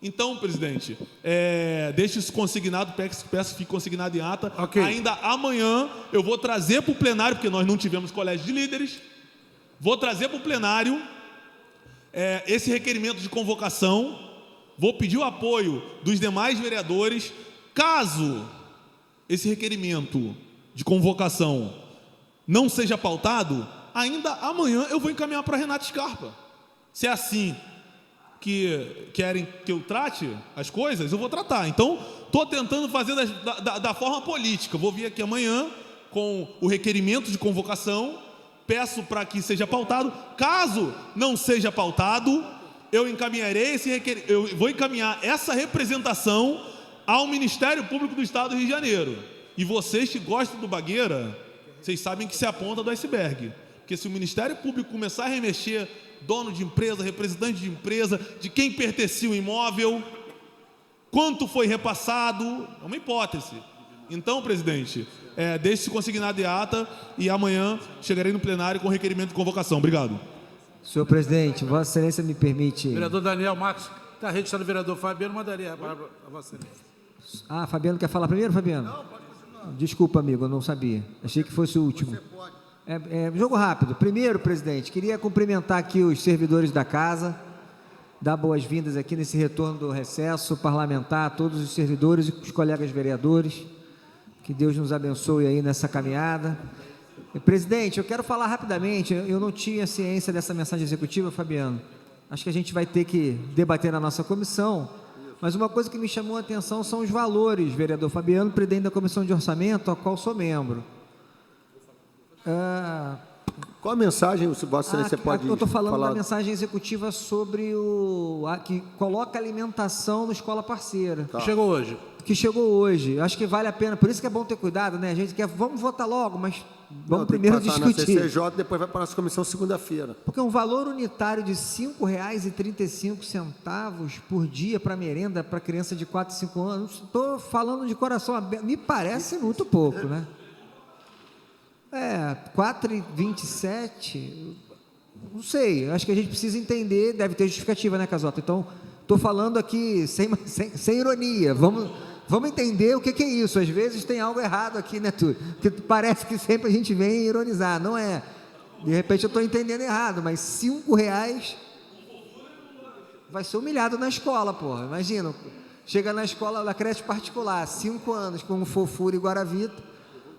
Então, presidente, deixe isso consignado, peço que fique consignado em ata. Okay. Ainda amanhã eu vou trazer para o plenário, porque nós não tivemos colégio de líderes, vou trazer para o plenário esse requerimento de convocação, vou pedir o apoio dos demais vereadores. Caso esse requerimento de convocação não seja pautado, ainda amanhã eu vou encaminhar para Renata Scarpa. Se é assim que querem que eu trate as coisas, eu vou tratar. Então, estou tentando fazer da forma política. Vou vir aqui amanhã com o requerimento de convocação, peço para que seja pautado. Caso não seja pautado, eu vou encaminhar essa representação ao Ministério Público do Estado do Rio de Janeiro. E vocês que gostam do Bagueira, vocês sabem que se aponta do iceberg. Porque se o Ministério Público começar a remexer dono de empresa, representante de empresa, de quem pertencia o imóvel, quanto foi repassado, é uma hipótese. Então, presidente, deixe-se consignado em ata e amanhã chegarei no plenário com requerimento de convocação. Obrigado. Senhor presidente, Vossa Excelência me permite... Vereador Daniel Marcos, está registrado o vereador Fabiano, mandaria a palavra a Vossa Excelência. Fabiano quer falar primeiro, Fabiano? Não, pode continuar. Desculpa, amigo, eu não sabia. Achei que fosse o último. Você pode. Jogo rápido. Primeiro, presidente, queria cumprimentar aqui os servidores da casa, dar boas-vindas aqui nesse retorno do recesso parlamentar, a todos os servidores e os colegas vereadores. Que Deus nos abençoe aí nessa caminhada. Presidente, eu quero falar rapidamente, eu não tinha ciência dessa mensagem executiva, Fabiano. Acho que a gente vai ter que debater na nossa comissão, mas uma coisa que me chamou a atenção são os valores, vereador Fabiano, presidente da Comissão de Orçamento, a qual sou membro. Qual a mensagem, Vossa Excelência, pode falar? Eu estou falando da mensagem executiva sobre que coloca alimentação na escola parceira. Tá. Chegou hoje. Que chegou hoje. Acho que vale a pena, por isso que é bom ter cuidado, né? A gente quer, vamos votar logo, mas Vamos Não, tem que primeiro passar na discutir. CCJ, depois vai para a nossa comissão segunda-feira. Porque um valor unitário de R$ 5,35 por dia para merenda para criança de 4, 5 anos, estou falando de coração aberto, me parece muito pouco, né? 4,27, não sei, acho que a gente precisa entender, deve ter justificativa, né, Casota? Então, estou falando aqui sem ironia, vamos entender o que é isso. Às vezes tem algo errado aqui, né, Túlio? Porque parece que sempre a gente vem ironizar, não é? De repente eu estou entendendo errado, mas R$ 5 vai ser humilhado na escola, porra. Imagina, chega na escola da creche particular, 5 anos, com um Fofura e Guaravita,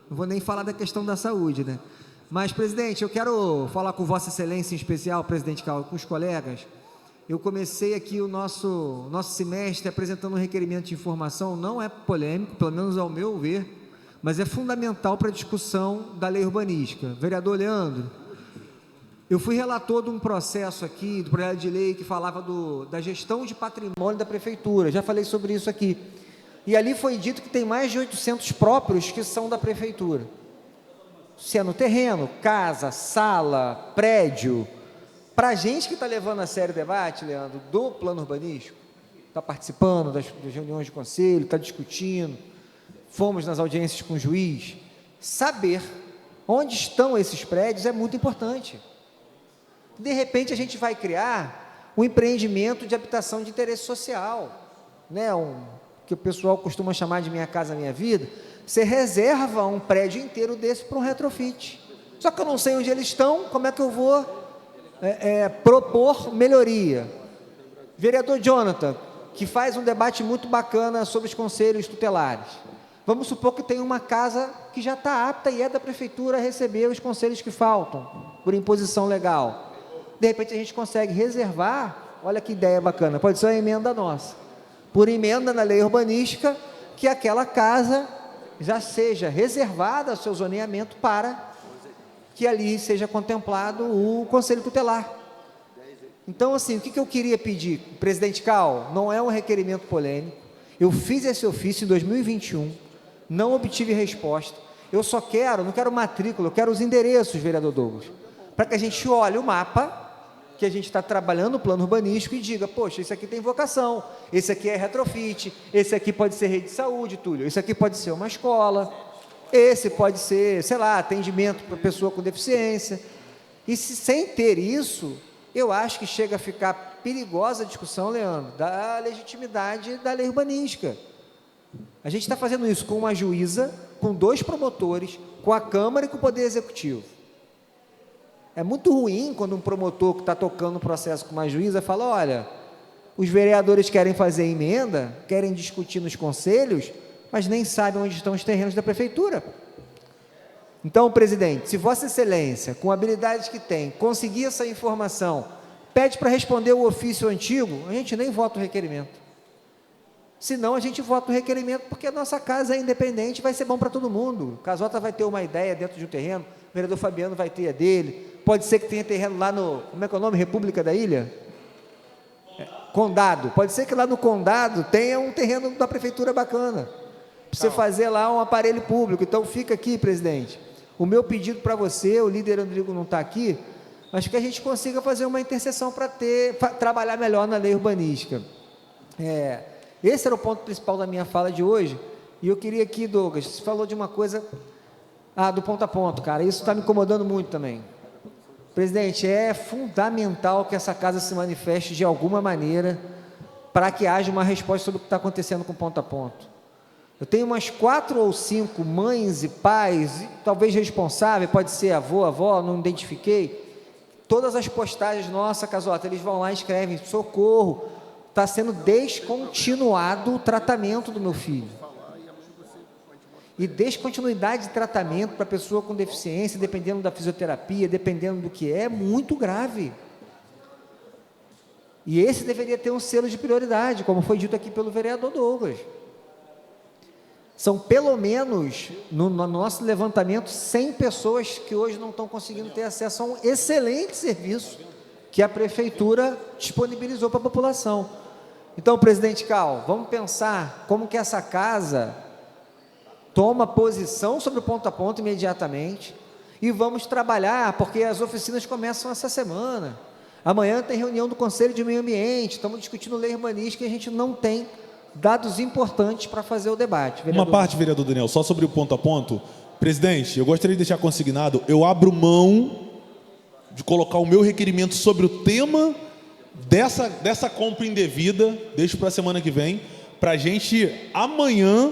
não vou nem falar da questão da saúde, né? Mas, presidente, eu quero falar com Vossa Excelência em especial, presidente Cal, com os colegas. Eu comecei aqui o nosso semestre apresentando um requerimento de informação, não é polêmico, pelo menos ao meu ver, mas é fundamental para a discussão da lei urbanística. Vereador Leandro, eu fui relator de um processo aqui, do projeto de lei que falava da gestão de patrimônio da prefeitura, já falei sobre isso aqui. E ali foi dito que tem mais de 800 próprios que são da prefeitura. Se é no terreno, casa, sala, prédio. Para a gente que está levando a sério o debate, Leandro, do plano urbanístico, está participando das reuniões de conselho, está discutindo, fomos nas audiências com o juiz, saber onde estão esses prédios é muito importante. De repente, a gente vai criar um empreendimento de habitação de interesse social, né? Que o pessoal costuma chamar de Minha Casa Minha Vida. Você reserva um prédio inteiro desse para um retrofit. Só que eu não sei onde eles estão, como é que eu vou propor melhoria? Vereador Jonathan, que faz um debate muito bacana sobre os conselhos tutelares. Vamos supor que tem uma casa que já está apta e é da prefeitura a receber os conselhos que faltam, por imposição legal. De repente a gente consegue reservar, olha que ideia bacana, pode ser uma emenda nossa, por emenda na lei urbanística, que aquela casa já seja reservada ao seu zoneamento para que ali seja contemplado o conselho tutelar. Então, assim, o que eu queria pedir, presidente Cal, não é um requerimento polêmico, eu fiz esse ofício em 2021, não obtive resposta, eu só não quero matrícula, eu quero os endereços, vereador Douglas, para que a gente olhe o mapa, que a gente está trabalhando no plano urbanístico e diga, poxa, esse aqui tem vocação, esse aqui é retrofit, esse aqui pode ser rede de saúde, Túlio, esse aqui pode ser uma escola, esse pode ser, sei lá, atendimento para pessoa com deficiência. E sem ter isso, eu acho que chega a ficar perigosa a discussão, Leandro, da legitimidade da lei urbanística. A gente está fazendo isso com uma juíza, com 2 promotores, com a Câmara e com o Poder Executivo. É muito ruim quando um promotor que está tocando o processo com uma juíza fala, olha, os vereadores querem fazer emenda, querem discutir nos conselhos, mas nem sabem onde estão os terrenos da prefeitura. Então, presidente, se Vossa Excelência, com a habilidade que tem, conseguir essa informação, pede para responder o ofício antigo, a gente nem vota o requerimento. Senão, a gente vota o requerimento porque a nossa casa é independente, vai ser bom para todo mundo. O Casota vai ter uma ideia dentro de um terreno, o vereador Fabiano vai ter a dele, pode ser que tenha terreno lá no, como é que é o nome? República da Ilha? Condado. Pode ser que lá no Condado tenha um terreno da prefeitura bacana, para você fazer lá um aparelho público. Então, fica aqui, presidente, o meu pedido para você, o líder Rodrigo não está aqui, mas que a gente consiga fazer uma interseção para trabalhar melhor na lei urbanística. Esse era o ponto principal da minha fala de hoje, e eu queria aqui, Douglas, você falou de uma coisa, do ponto a ponto, cara, isso está me incomodando muito também. Presidente, é fundamental que essa casa se manifeste de alguma maneira para que haja uma resposta sobre o que está acontecendo com ponto a ponto. Eu tenho umas 4 ou 5 mães e pais, talvez responsáveis, pode ser avô, avó, não identifiquei, todas as postagens, nossa, Casota, eles vão lá e escrevem, socorro, está sendo descontinuado o tratamento do meu filho. E descontinuidade de tratamento para pessoa com deficiência, dependendo da fisioterapia, dependendo do que é muito grave. E esse deveria ter um selo de prioridade, como foi dito aqui pelo vereador Douglas. São pelo menos, no nosso levantamento, 100 pessoas que hoje não estão conseguindo ter acesso a um excelente serviço que a prefeitura disponibilizou para a população. Então, presidente Cal, vamos pensar como que essa casa toma posição sobre o ponto a ponto imediatamente, E vamos trabalhar, porque as oficinas começam essa semana. Amanhã tem reunião do Conselho de Meio Ambiente, estamos discutindo lei urbanística e a gente não tem dados importantes para fazer o debate. Uma parte, vereador Daniel, só sobre o ponto a ponto. Presidente, eu gostaria de deixar consignado, eu abro mão de colocar o meu requerimento sobre o tema dessa compra indevida, deixo para a semana que vem, para a gente amanhã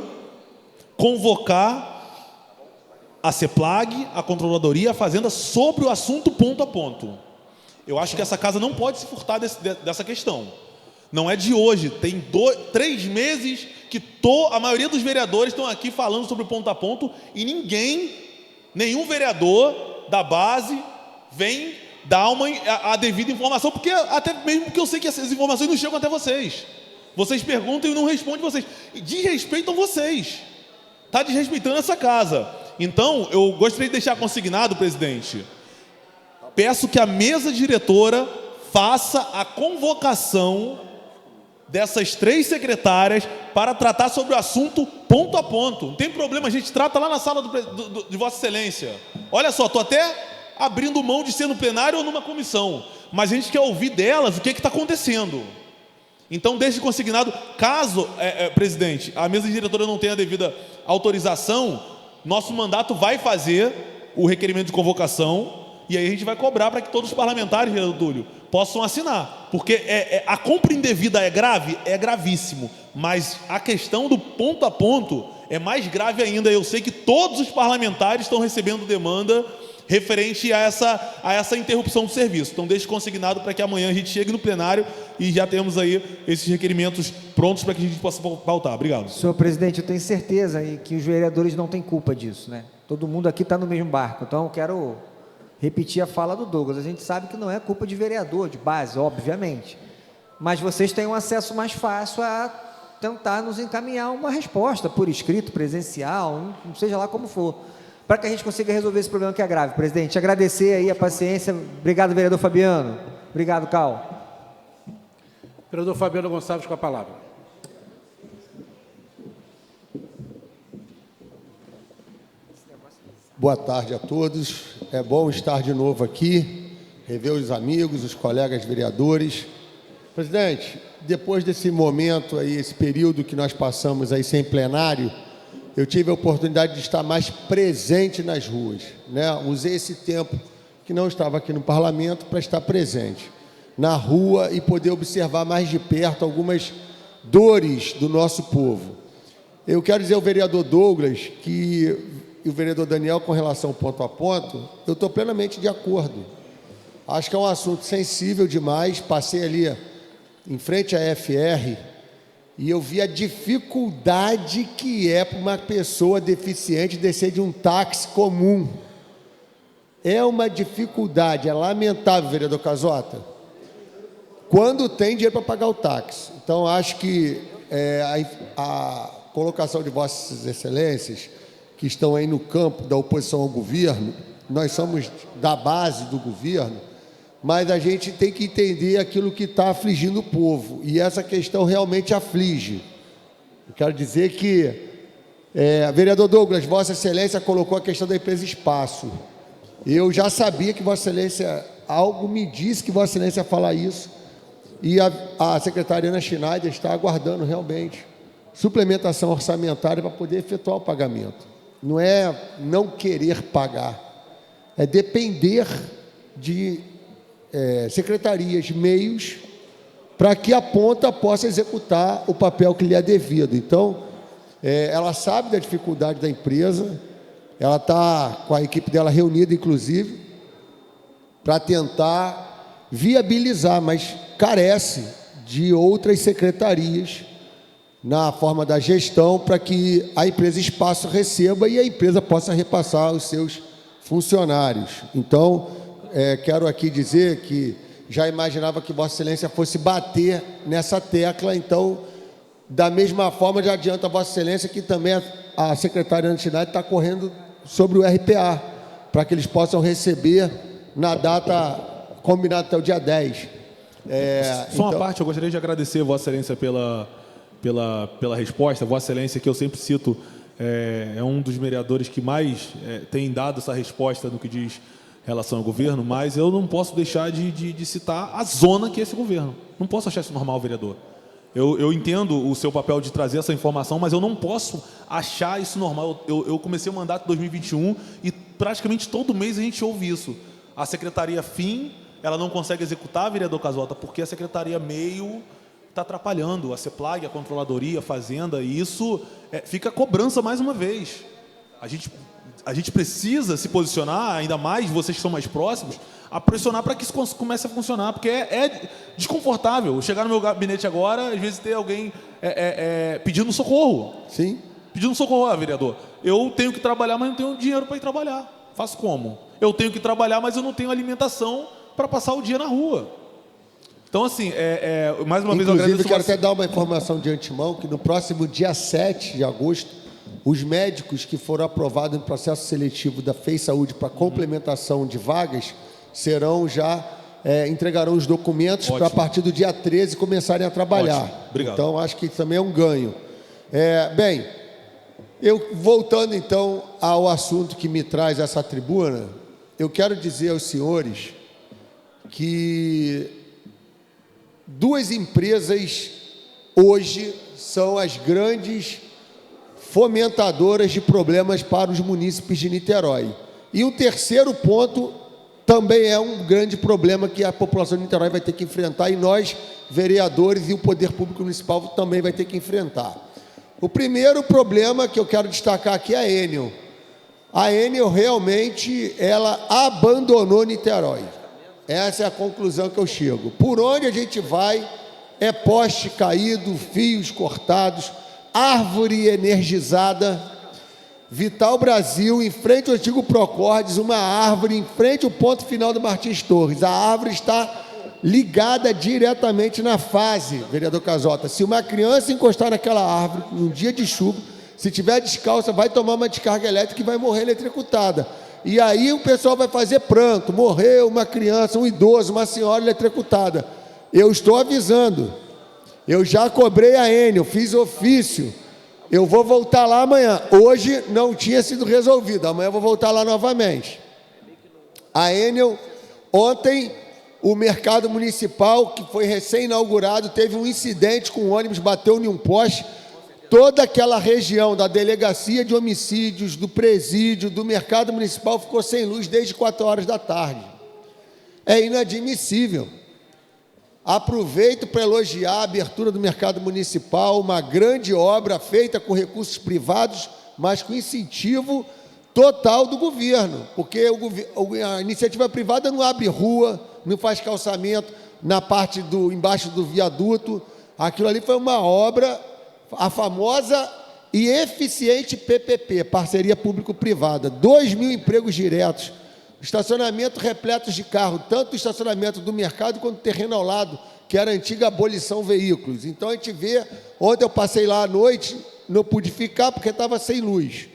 convocar a CEPLAG, a Controladoria, a Fazenda sobre o assunto ponto a ponto. Eu acho que essa casa não pode se furtar dessa questão. Não é de hoje, tem 3 meses que a maioria dos vereadores estão aqui falando sobre o ponto a ponto e nenhum vereador da base vem dar a devida informação, porque até mesmo porque eu sei que essas informações não chegam até vocês. Vocês perguntam e não respondem vocês. E desrespeitam vocês. Está desrespeitando essa casa. Então, eu gostaria de deixar consignado, presidente, peço que a mesa diretora faça a convocação dessas 3 secretárias para tratar sobre o assunto ponto a ponto. Não tem problema, a gente trata lá na sala de Vossa Excelência. Olha só, estou até abrindo mão de ser no plenário ou numa comissão, mas a gente quer ouvir delas o que está acontecendo. Então, deixe consignado, caso, presidente, a mesa diretora não tenha a devida autorização, nosso mandato vai fazer o requerimento de convocação e aí a gente vai cobrar para que todos os parlamentares, vereador Túlio, possam assinar. Porque a compra indevida é grave? É gravíssimo. Mas a questão do ponto a ponto é mais grave ainda. Eu sei que todos os parlamentares estão recebendo demanda referente a essa interrupção do serviço. Então, deixe consignado para que amanhã a gente chegue no plenário e já temos aí esses requerimentos prontos para que a gente possa pautar. Obrigado. Senhor presidente, eu tenho certeza que os vereadores não têm culpa disso, né? Todo mundo aqui está no mesmo barco. Então, eu quero repetir a fala do Douglas. A gente sabe que não é culpa de vereador, de base, obviamente. Mas vocês têm um acesso mais fácil a tentar nos encaminhar uma resposta por escrito, presencial, não seja lá como for, para que a gente consiga resolver esse problema que é grave. Presidente, agradecer aí a paciência. Obrigado, vereador Fabiano. Obrigado, Cal. Vereador Fabiano Gonçalves com a palavra. Boa tarde a todos. É bom estar de novo aqui, rever os amigos, os colegas vereadores. Presidente, depois desse momento aí, esse período que nós passamos aí sem plenário, eu tive a oportunidade de estar mais presente nas ruas, né? Usei esse tempo que não estava aqui no parlamento para estar presente na rua e poder observar mais de perto algumas dores do nosso povo. Eu quero dizer ao vereador Douglas e o vereador Daniel com relação ao ponto a ponto, eu estou plenamente de acordo. Acho que é um assunto sensível demais. Passei ali em frente à FR e eu vi a dificuldade que é para uma pessoa deficiente descer de um táxi comum. É uma dificuldade, é lamentável, vereador Casota, quando tem dinheiro para pagar o táxi. Então, acho que a colocação de Vossas Excelências, que estão aí no campo da oposição ao governo, nós somos da base do governo, mas a gente tem que entender aquilo que está afligindo o povo, e essa questão realmente aflige. Eu quero dizer que, vereador Douglas, Vossa Excelência colocou a questão da empresa Espaço. Eu já sabia que Vossa Excelência, algo me disse que Vossa Excelência ia falar isso, e a secretária Ana Schneider está aguardando realmente suplementação orçamentária para poder efetuar o pagamento. Não é não querer pagar, é depender de secretarias, meios, para que a ponta possa executar o papel que lhe é devido. Então, ela sabe da dificuldade da empresa, ela está com a equipe dela reunida, inclusive, para tentar viabilizar, mas carece de outras secretarias na forma da gestão para que a empresa Espaço receba e a empresa possa repassar aos seus funcionários. Então, quero aqui dizer que já imaginava que Vossa Excelência fosse bater nessa tecla, então, da mesma forma, já adianta Vossa Excelência que também a secretária Ana Schneider está correndo sobre o RPA, para que eles possam receber na data combinada até o dia 10. Só uma parte, eu gostaria de agradecer Vossa Excelência pela resposta. Vossa Excelência, que eu sempre cito, é um dos vereadores que mais tem dado essa resposta no que diz relação ao governo, mas eu não posso deixar de citar a zona que é esse governo. Não posso achar isso normal, vereador. Eu entendo o seu papel de trazer essa informação, mas eu não posso achar isso normal. Eu comecei o mandato em 2021 e praticamente todo mês a gente ouve isso. A Secretaria FIM, ela não consegue executar, vereador Casota, porque a Secretaria Meio está atrapalhando. A CEPLAG, a Controladoria, a Fazenda, e isso fica a cobrança mais uma vez. A gente precisa se posicionar, ainda mais vocês que são mais próximos, a pressionar para que isso comece a funcionar, porque é desconfortável. Chegar no meu gabinete agora, às vezes ter alguém pedindo socorro. Sim. Pedindo socorro, vereador. Eu tenho que trabalhar, mas não tenho dinheiro para ir trabalhar. Faço como? Eu tenho que trabalhar, mas eu não tenho alimentação para passar o dia na rua. Então, assim, mais uma vez eu agradeço... Inclusive, quero até dar uma informação de antemão, que no próximo dia 7 de agosto, os médicos que foram aprovados no processo seletivo da FEI Saúde para complementação de vagas serão entregarão os documentos para, a partir do dia 13, começarem a trabalhar. Ótimo. Obrigado. Então, acho que também é um ganho. Bem, voltando, então, ao assunto que me traz essa tribuna, eu quero dizer aos senhores que duas empresas hoje são as grandes fomentadoras de problemas para os munícipes de Niterói. E um terceiro ponto também é um grande problema que a população de Niterói vai ter que enfrentar, e nós, vereadores e o poder público municipal também vai ter que enfrentar. O primeiro problema que eu quero destacar aqui é a Enel. A Enel realmente ela abandonou Niterói. Essa é a conclusão que eu chego. Por onde a gente vai, é poste caído, fios cortados, árvore energizada. Vital Brasil, em frente ao antigo Procordes, uma árvore em frente ao ponto final do Martins Torres. A árvore está ligada diretamente na fase, vereador Casota. Se uma criança encostar naquela árvore num dia de chuva, se tiver descalça, vai tomar uma descarga elétrica e vai morrer eletrocutada. E aí o pessoal vai fazer pranto, morreu uma criança, um idoso, uma senhora eletrocutada. Eu estou avisando, eu já cobrei a Enel, fiz ofício, eu vou voltar lá amanhã. Hoje não tinha sido resolvido, amanhã eu vou voltar lá novamente. A Enel, ontem, o mercado municipal, que foi recém-inaugurado, teve um incidente com um ônibus, bateu em um poste. Toda aquela região da delegacia de homicídios, do presídio, do mercado municipal ficou sem luz desde 4 horas da tarde. É inadmissível. Aproveito para elogiar a abertura do mercado municipal, uma grande obra feita com recursos privados, mas com incentivo total do governo, porque a iniciativa privada não abre rua, não faz calçamento na parte embaixo do viaduto. Aquilo ali foi uma obra, a famosa e eficiente PPP, parceria público-privada, 2.000 empregos diretos, estacionamento repletos de carro, tanto o estacionamento do mercado quanto o terreno ao lado, que era a antiga abolição veículos. Então a gente vê, ontem eu passei lá à noite, não pude ficar porque estava sem luz,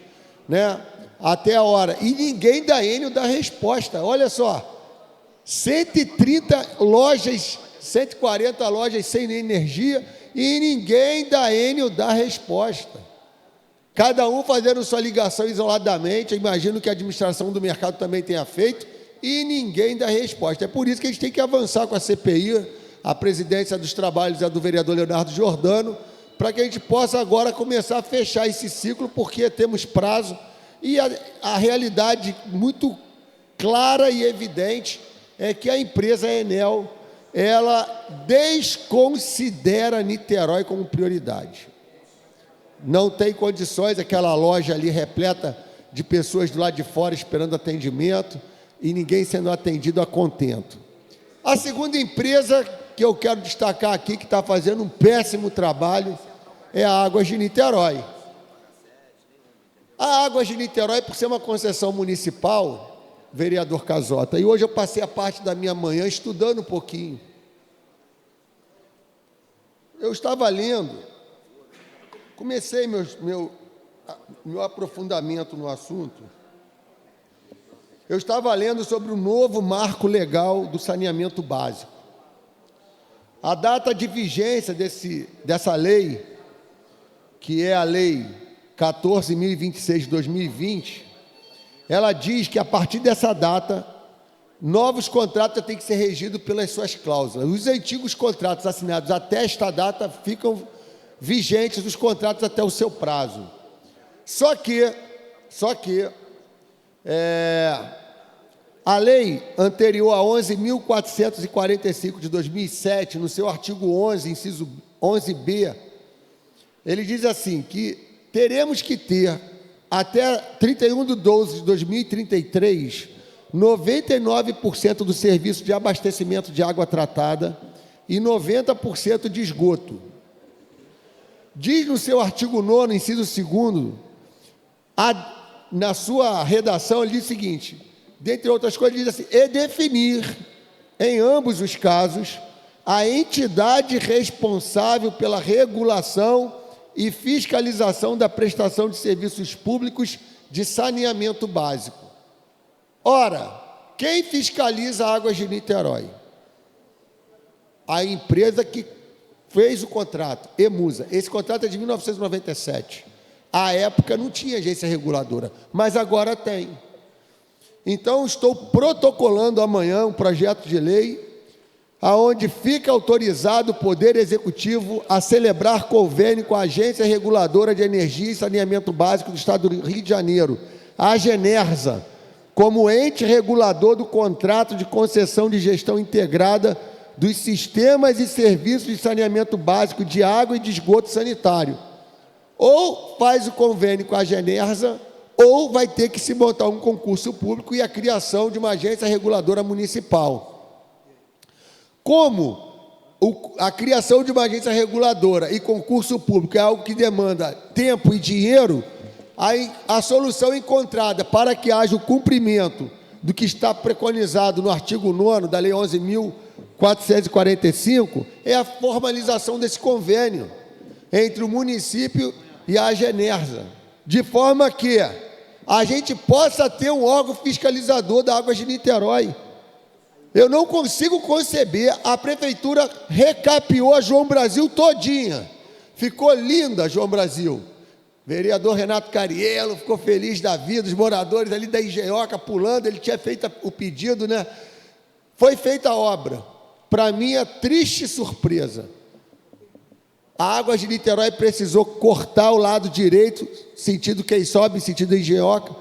né? Até a hora, e ninguém da Enel dá resposta. Olha só, 130 lojas, 140 lojas sem energia, e ninguém da Enel dá resposta. Cada um fazendo sua ligação isoladamente, eu imagino que a administração do mercado também tenha feito, e ninguém dá resposta. É por isso que a gente tem que avançar com a CPI, a presidência dos trabalhos é do vereador Leonardo Giordano, para que a gente possa agora começar a fechar esse ciclo, porque temos prazo, e a realidade muito clara e evidente é que a empresa Enel, ela desconsidera Niterói como prioridade. Não tem condições, aquela loja ali repleta de pessoas do lado de fora esperando atendimento e ninguém sendo atendido a contento. A segunda empresa que eu quero destacar aqui, que está fazendo um péssimo trabalho, é a Águas de Niterói. A Águas de Niterói, por ser uma concessão municipal, vereador Casota, e hoje eu passei a parte da minha manhã estudando um pouquinho. Eu estava lendo, comecei meu aprofundamento no assunto, eu estava lendo sobre o novo marco legal do saneamento básico. A data de vigência dessa lei, que é a lei 14.026 de 2020, ela diz que a partir dessa data, novos contratos têm que ser regidos pelas suas cláusulas. Os antigos contratos assinados até esta data ficam vigentes, os contratos até o seu prazo. Só que a lei anterior a 11.445 de 2007, no seu artigo 11, inciso 11b, ele diz assim, que teremos que ter, até 31 de 12 de 2033, 99% do serviço de abastecimento de água tratada e 90% de esgoto. Diz no seu artigo 9º, inciso 2º, na sua redação, ele diz o seguinte, dentre outras coisas, ele diz assim, e definir, em ambos os casos, a entidade responsável pela regulação e fiscalização da prestação de serviços públicos de saneamento básico. Ora, quem fiscaliza Águas de Niterói? A empresa que fez o contrato, Emusa. Esse contrato é de 1997. À época não tinha agência reguladora, mas agora tem. Então, estou protocolando amanhã um projeto de lei aonde fica autorizado o Poder Executivo a celebrar convênio com a Agência Reguladora de Energia e Saneamento Básico do Estado do Rio de Janeiro, a Agenersa, como ente regulador do contrato de concessão de gestão integrada dos sistemas e serviços de saneamento básico de água e de esgoto sanitário. Ou faz o convênio com a Agenersa, ou vai ter que se montar um concurso público e a criação de uma agência reguladora municipal. Como a criação de uma agência reguladora e concurso público é algo que demanda tempo e dinheiro, a solução encontrada para que haja o cumprimento do que está preconizado no artigo 9º da Lei 11.445 é a formalização desse convênio entre o município e a Agenersa, de forma que a gente possa ter um órgão fiscalizador da Águas de Niterói. Eu não consigo conceber, a prefeitura recapeou a João Brasil todinha. Ficou linda, João Brasil. Vereador Renato Cariello ficou feliz da vida, os moradores ali da Engenhoca pulando, ele tinha feito o pedido, né? Foi feita a obra. Para minha triste surpresa, a Águas de Niterói precisou cortar o lado direito, sentido quem sobe, sentido Engenhoca,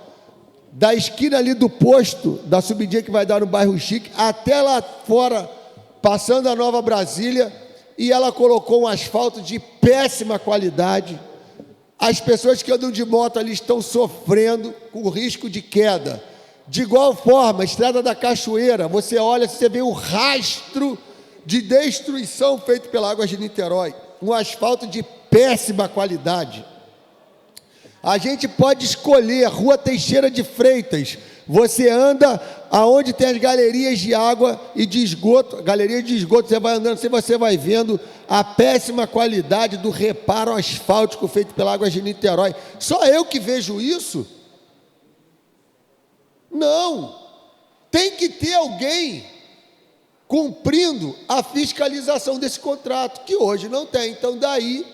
da esquina ali do posto, da subidinha que vai dar no bairro Chique, até lá fora, passando a Nova Brasília, e ela colocou um asfalto de péssima qualidade. As pessoas que andam de moto ali estão sofrendo com risco de queda. De igual forma, a Estrada da Cachoeira, você olha, você vê o rastro de destruição feito pela Águas de Niterói. Um asfalto de péssima qualidade. A gente pode escolher Rua Teixeira de Freitas. Você anda aonde tem as galerias de água e de esgoto. Galeria de esgoto, você vai andando, você vai vendo a péssima qualidade do reparo asfáltico feito pela Águas de Niterói. Só eu que vejo isso? Não. Tem que ter alguém cumprindo a fiscalização desse contrato, que hoje não tem. Então, daí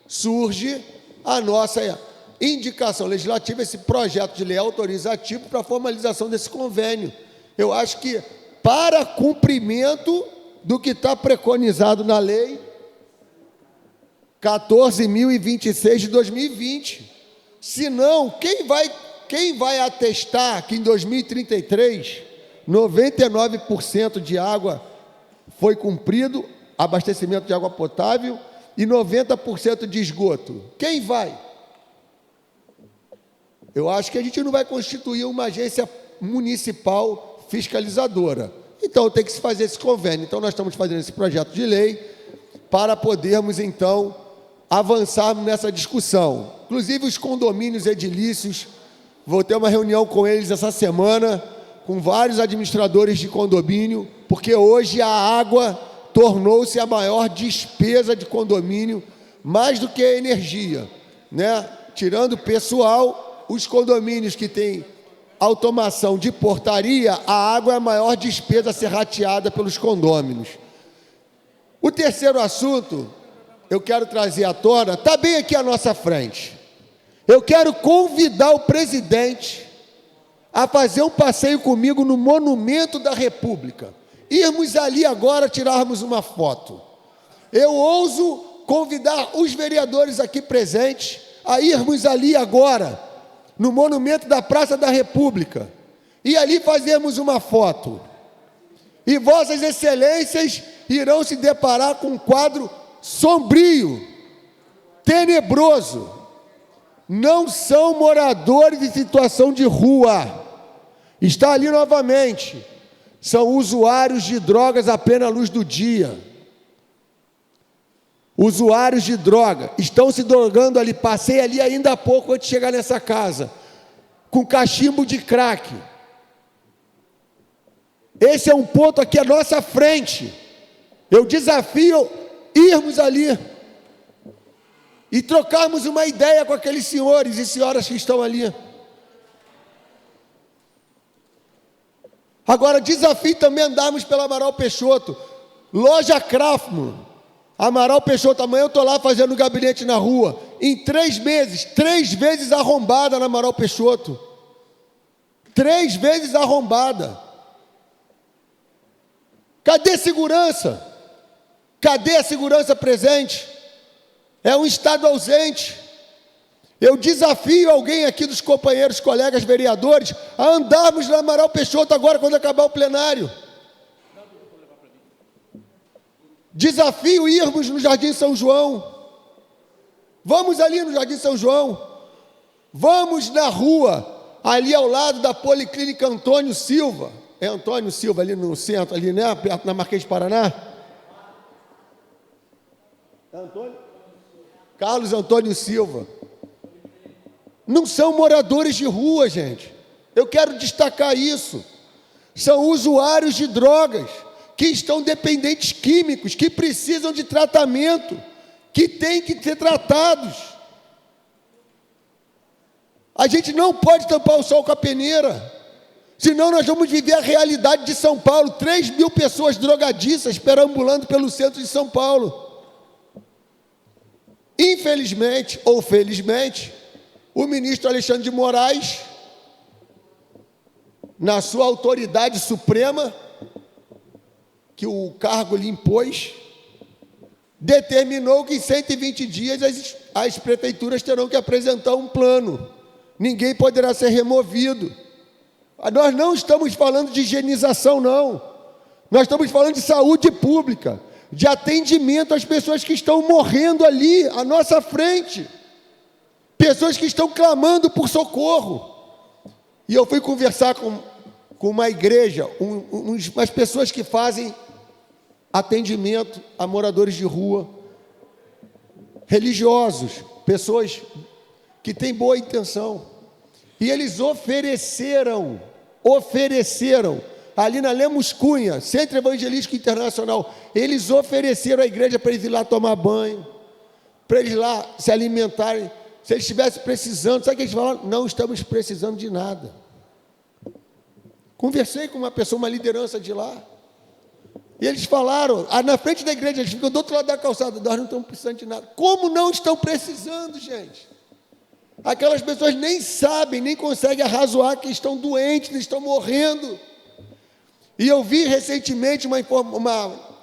surge a nossa indicação legislativa, esse projeto de lei autorizativo para a formalização desse convênio. Eu acho que para cumprimento do que está preconizado na lei 14.026 de 2020. Senão, quem vai atestar que em 2033, 99% de água foi cumprido, abastecimento de água potável, e 90% de esgoto? Quem vai? Eu acho que a gente não vai constituir uma agência municipal fiscalizadora. Então, tem que se fazer esse convênio. Então, nós estamos fazendo esse projeto de lei para podermos, então, avançarmos nessa discussão. Inclusive, os condomínios edilícios, vou ter uma reunião com eles essa semana, com vários administradores de condomínio, porque hoje a água tornou-se a maior despesa de condomínio, mais do que a energia, né? Tirando o pessoal, os condomínios que têm automação de portaria, a água é a maior despesa a ser rateada pelos condôminos. O terceiro assunto, eu quero trazer à tona, está bem aqui à nossa frente. Eu quero convidar o presidente a fazer um passeio comigo no Monumento da República. Irmos ali agora, tirarmos uma foto. Eu ouso convidar os vereadores aqui presentes a irmos ali agora, no Monumento da Praça da República, e ali fazermos uma foto. E vossas excelências irão se deparar com um quadro sombrio, tenebroso. Não são moradores em situação de rua. Está ali novamente. São usuários de drogas à plena luz do dia. Usuários de droga estão se drogando ali. Passei ali ainda há pouco antes de chegar nessa casa, com cachimbo de crack. Esse é um ponto aqui à nossa frente. Eu desafio irmos ali e trocarmos uma ideia com aqueles senhores e senhoras que estão ali. Agora, desafio também andarmos pela Amaral Peixoto, loja Craftman, Amaral Peixoto. Amanhã eu estou lá fazendo gabinete na rua. Em 3 meses, 3 vezes arrombada na Amaral Peixoto. 3 vezes arrombada. Cadê segurança? Cadê a segurança presente? É um Estado ausente. Eu desafio alguém aqui dos companheiros, colegas vereadores, a andarmos na Amaral Peixoto agora, quando acabar o plenário. Desafio irmos no Jardim São João. Vamos ali no Jardim São João. Vamos na rua, ali ao lado da Policlínica Antônio Silva. É Antônio Silva, ali no centro, ali, né? Perto da Marquês de Paraná. Antônio? Carlos Antônio Silva. Não são moradores de rua, gente. Eu quero destacar isso. São usuários de drogas, que estão dependentes químicos, que precisam de tratamento, que têm que ser tratados. A gente não pode tampar o sol com a peneira, senão nós vamos viver a realidade de São Paulo. 3.000 pessoas drogadiças perambulando pelo centro de São Paulo. Infelizmente, ou felizmente, o ministro Alexandre de Moraes, na sua autoridade suprema, que o cargo lhe impôs, determinou que em 120 dias as prefeituras terão que apresentar um plano. Ninguém poderá ser removido. Nós não estamos falando de higienização, não. Nós estamos falando de saúde pública, de atendimento às pessoas que estão morrendo ali, à nossa frente. Pessoas que estão clamando por socorro. E eu fui conversar com uma igreja, umas pessoas que fazem atendimento a moradores de rua, religiosos, pessoas que têm boa intenção. E eles ofereceram, ali na Lemos Cunha, Centro Evangelístico Internacional, eles ofereceram à igreja para eles ir lá tomar banho, para eles lá se alimentarem. Se eles estivessem precisando, sabe o que eles falaram? Não estamos precisando de nada. Conversei com uma pessoa, uma liderança de lá, e eles falaram, na frente da igreja, eles ficam do outro lado da calçada, nós não estamos precisando de nada. Como não estão precisando, gente? Aquelas pessoas nem sabem, nem conseguem arrazoar que estão doentes, estão morrendo. E eu vi recentemente uma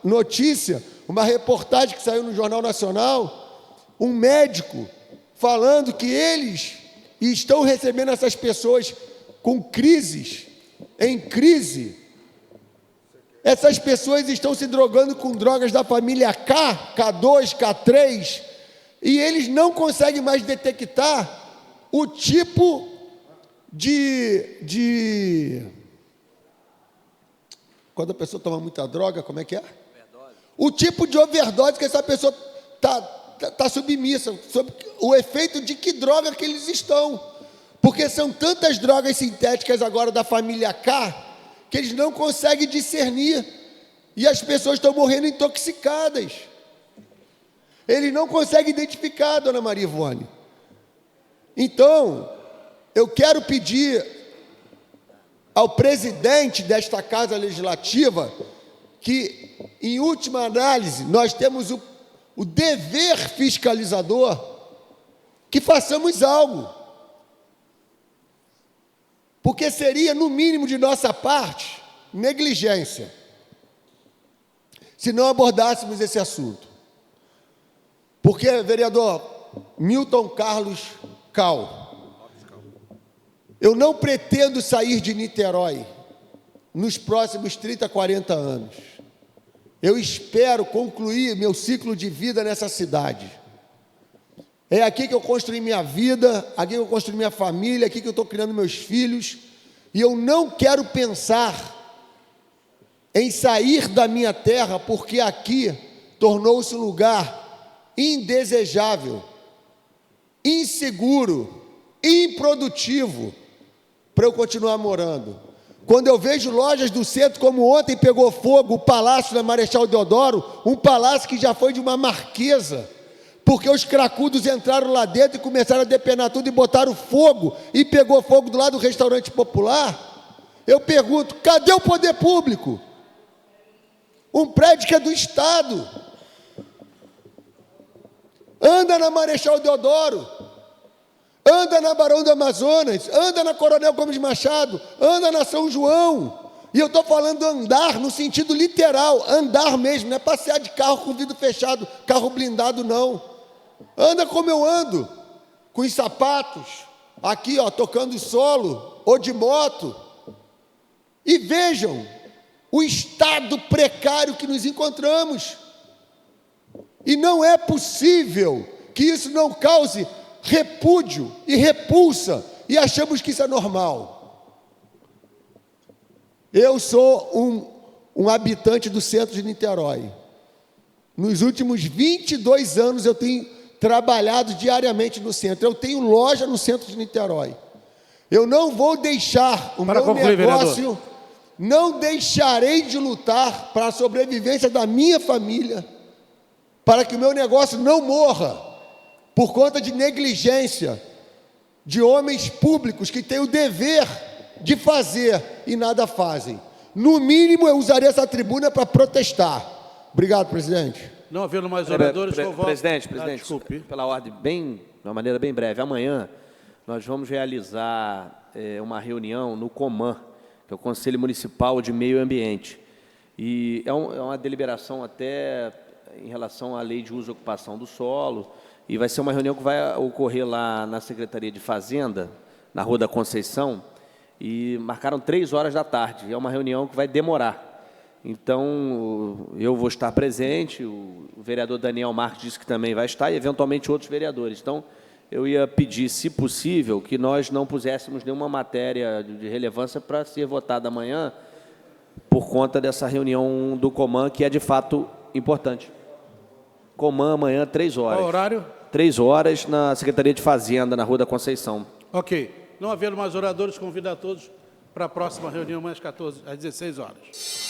notícia, uma reportagem que saiu no Jornal Nacional, um médico falando que eles estão recebendo essas pessoas com crises, em crise. Essas pessoas estão se drogando com drogas da família K, K2, K3, e eles não conseguem mais detectar o tipo de quando a pessoa toma muita droga, como é que é? Overdose. O tipo de overdose que essa pessoa está submissa, sob o efeito de que droga que eles estão. Porque são tantas drogas sintéticas agora da família K, que eles não conseguem discernir. E as pessoas estão morrendo intoxicadas. Eles não conseguem identificar, dona Maria Ivone. Então, eu quero pedir ao presidente desta Casa Legislativa que, em última análise, nós temos o dever fiscalizador, que façamos algo. porque seria, no mínimo de nossa parte, negligência, se não abordássemos esse assunto. Porque, vereador Milton Carlos Cal, eu não pretendo sair de Niterói nos próximos 30, 40 anos. Eu espero concluir meu ciclo de vida nessa cidade. É aqui que eu construí minha vida, aqui que eu construí minha família, aqui que eu estou criando meus filhos, e eu não quero pensar em sair da minha terra, porque aqui tornou-se um lugar indesejável, inseguro, improdutivo, para eu continuar morando. Quando eu vejo lojas do centro, como ontem pegou fogo o Palácio da Marechal Deodoro, um palácio que já foi de uma marquesa, porque os cracudos entraram lá dentro e começaram a depenar tudo e botaram fogo, e pegou fogo do lado do restaurante popular. Eu pergunto, cadê o poder público? Um prédio que é do Estado. Anda na Marechal Deodoro, anda na Barão do Amazonas, anda na Coronel Gomes Machado, anda na São João. E eu estou falando andar no sentido literal, andar mesmo, não é passear de carro com vidro fechado, carro blindado não. Anda como eu ando, com os sapatos, aqui ó, tocando solo, ou de moto. E vejam o estado precário que nos encontramos. E não é possível que isso não cause repúdio e repulsa, e achamos que isso é normal. Eu sou um habitante do centro de Niterói. Nos últimos 22 anos eu tenho trabalhado diariamente no centro. Eu tenho loja no centro de Niterói. Eu não vou deixar o meu negócio, não deixarei de lutar para a sobrevivência da minha família, para que o meu negócio não morra por conta de negligência de homens públicos que têm o dever de fazer e nada fazem. No mínimo, eu usaria essa tribuna para protestar. Obrigado, presidente. Não havendo mais oradores, com voto. Presidente, desculpe. pela ordem, de uma maneira bem breve. Amanhã nós vamos realizar uma reunião no COMAN, que é o Conselho Municipal de Meio Ambiente. E é uma deliberação até em relação à lei de uso e ocupação do solo, e vai ser uma reunião que vai ocorrer lá na Secretaria de Fazenda, na Rua da Conceição, e marcaram 3 horas da tarde. É uma reunião que vai demorar. Então, eu vou estar presente, o vereador Daniel Marques disse que também vai estar, e eventualmente outros vereadores. Então, eu ia pedir, se possível, que nós não puséssemos nenhuma matéria de relevância para ser votada amanhã, por conta dessa reunião do COMAN, que é de fato importante. COMAN amanhã, 3 horas. Qual horário? 3 horas na Secretaria de Fazenda, na Rua da Conceição. Ok. Não havendo mais oradores, convido a todos para a próxima reunião, às 16 horas.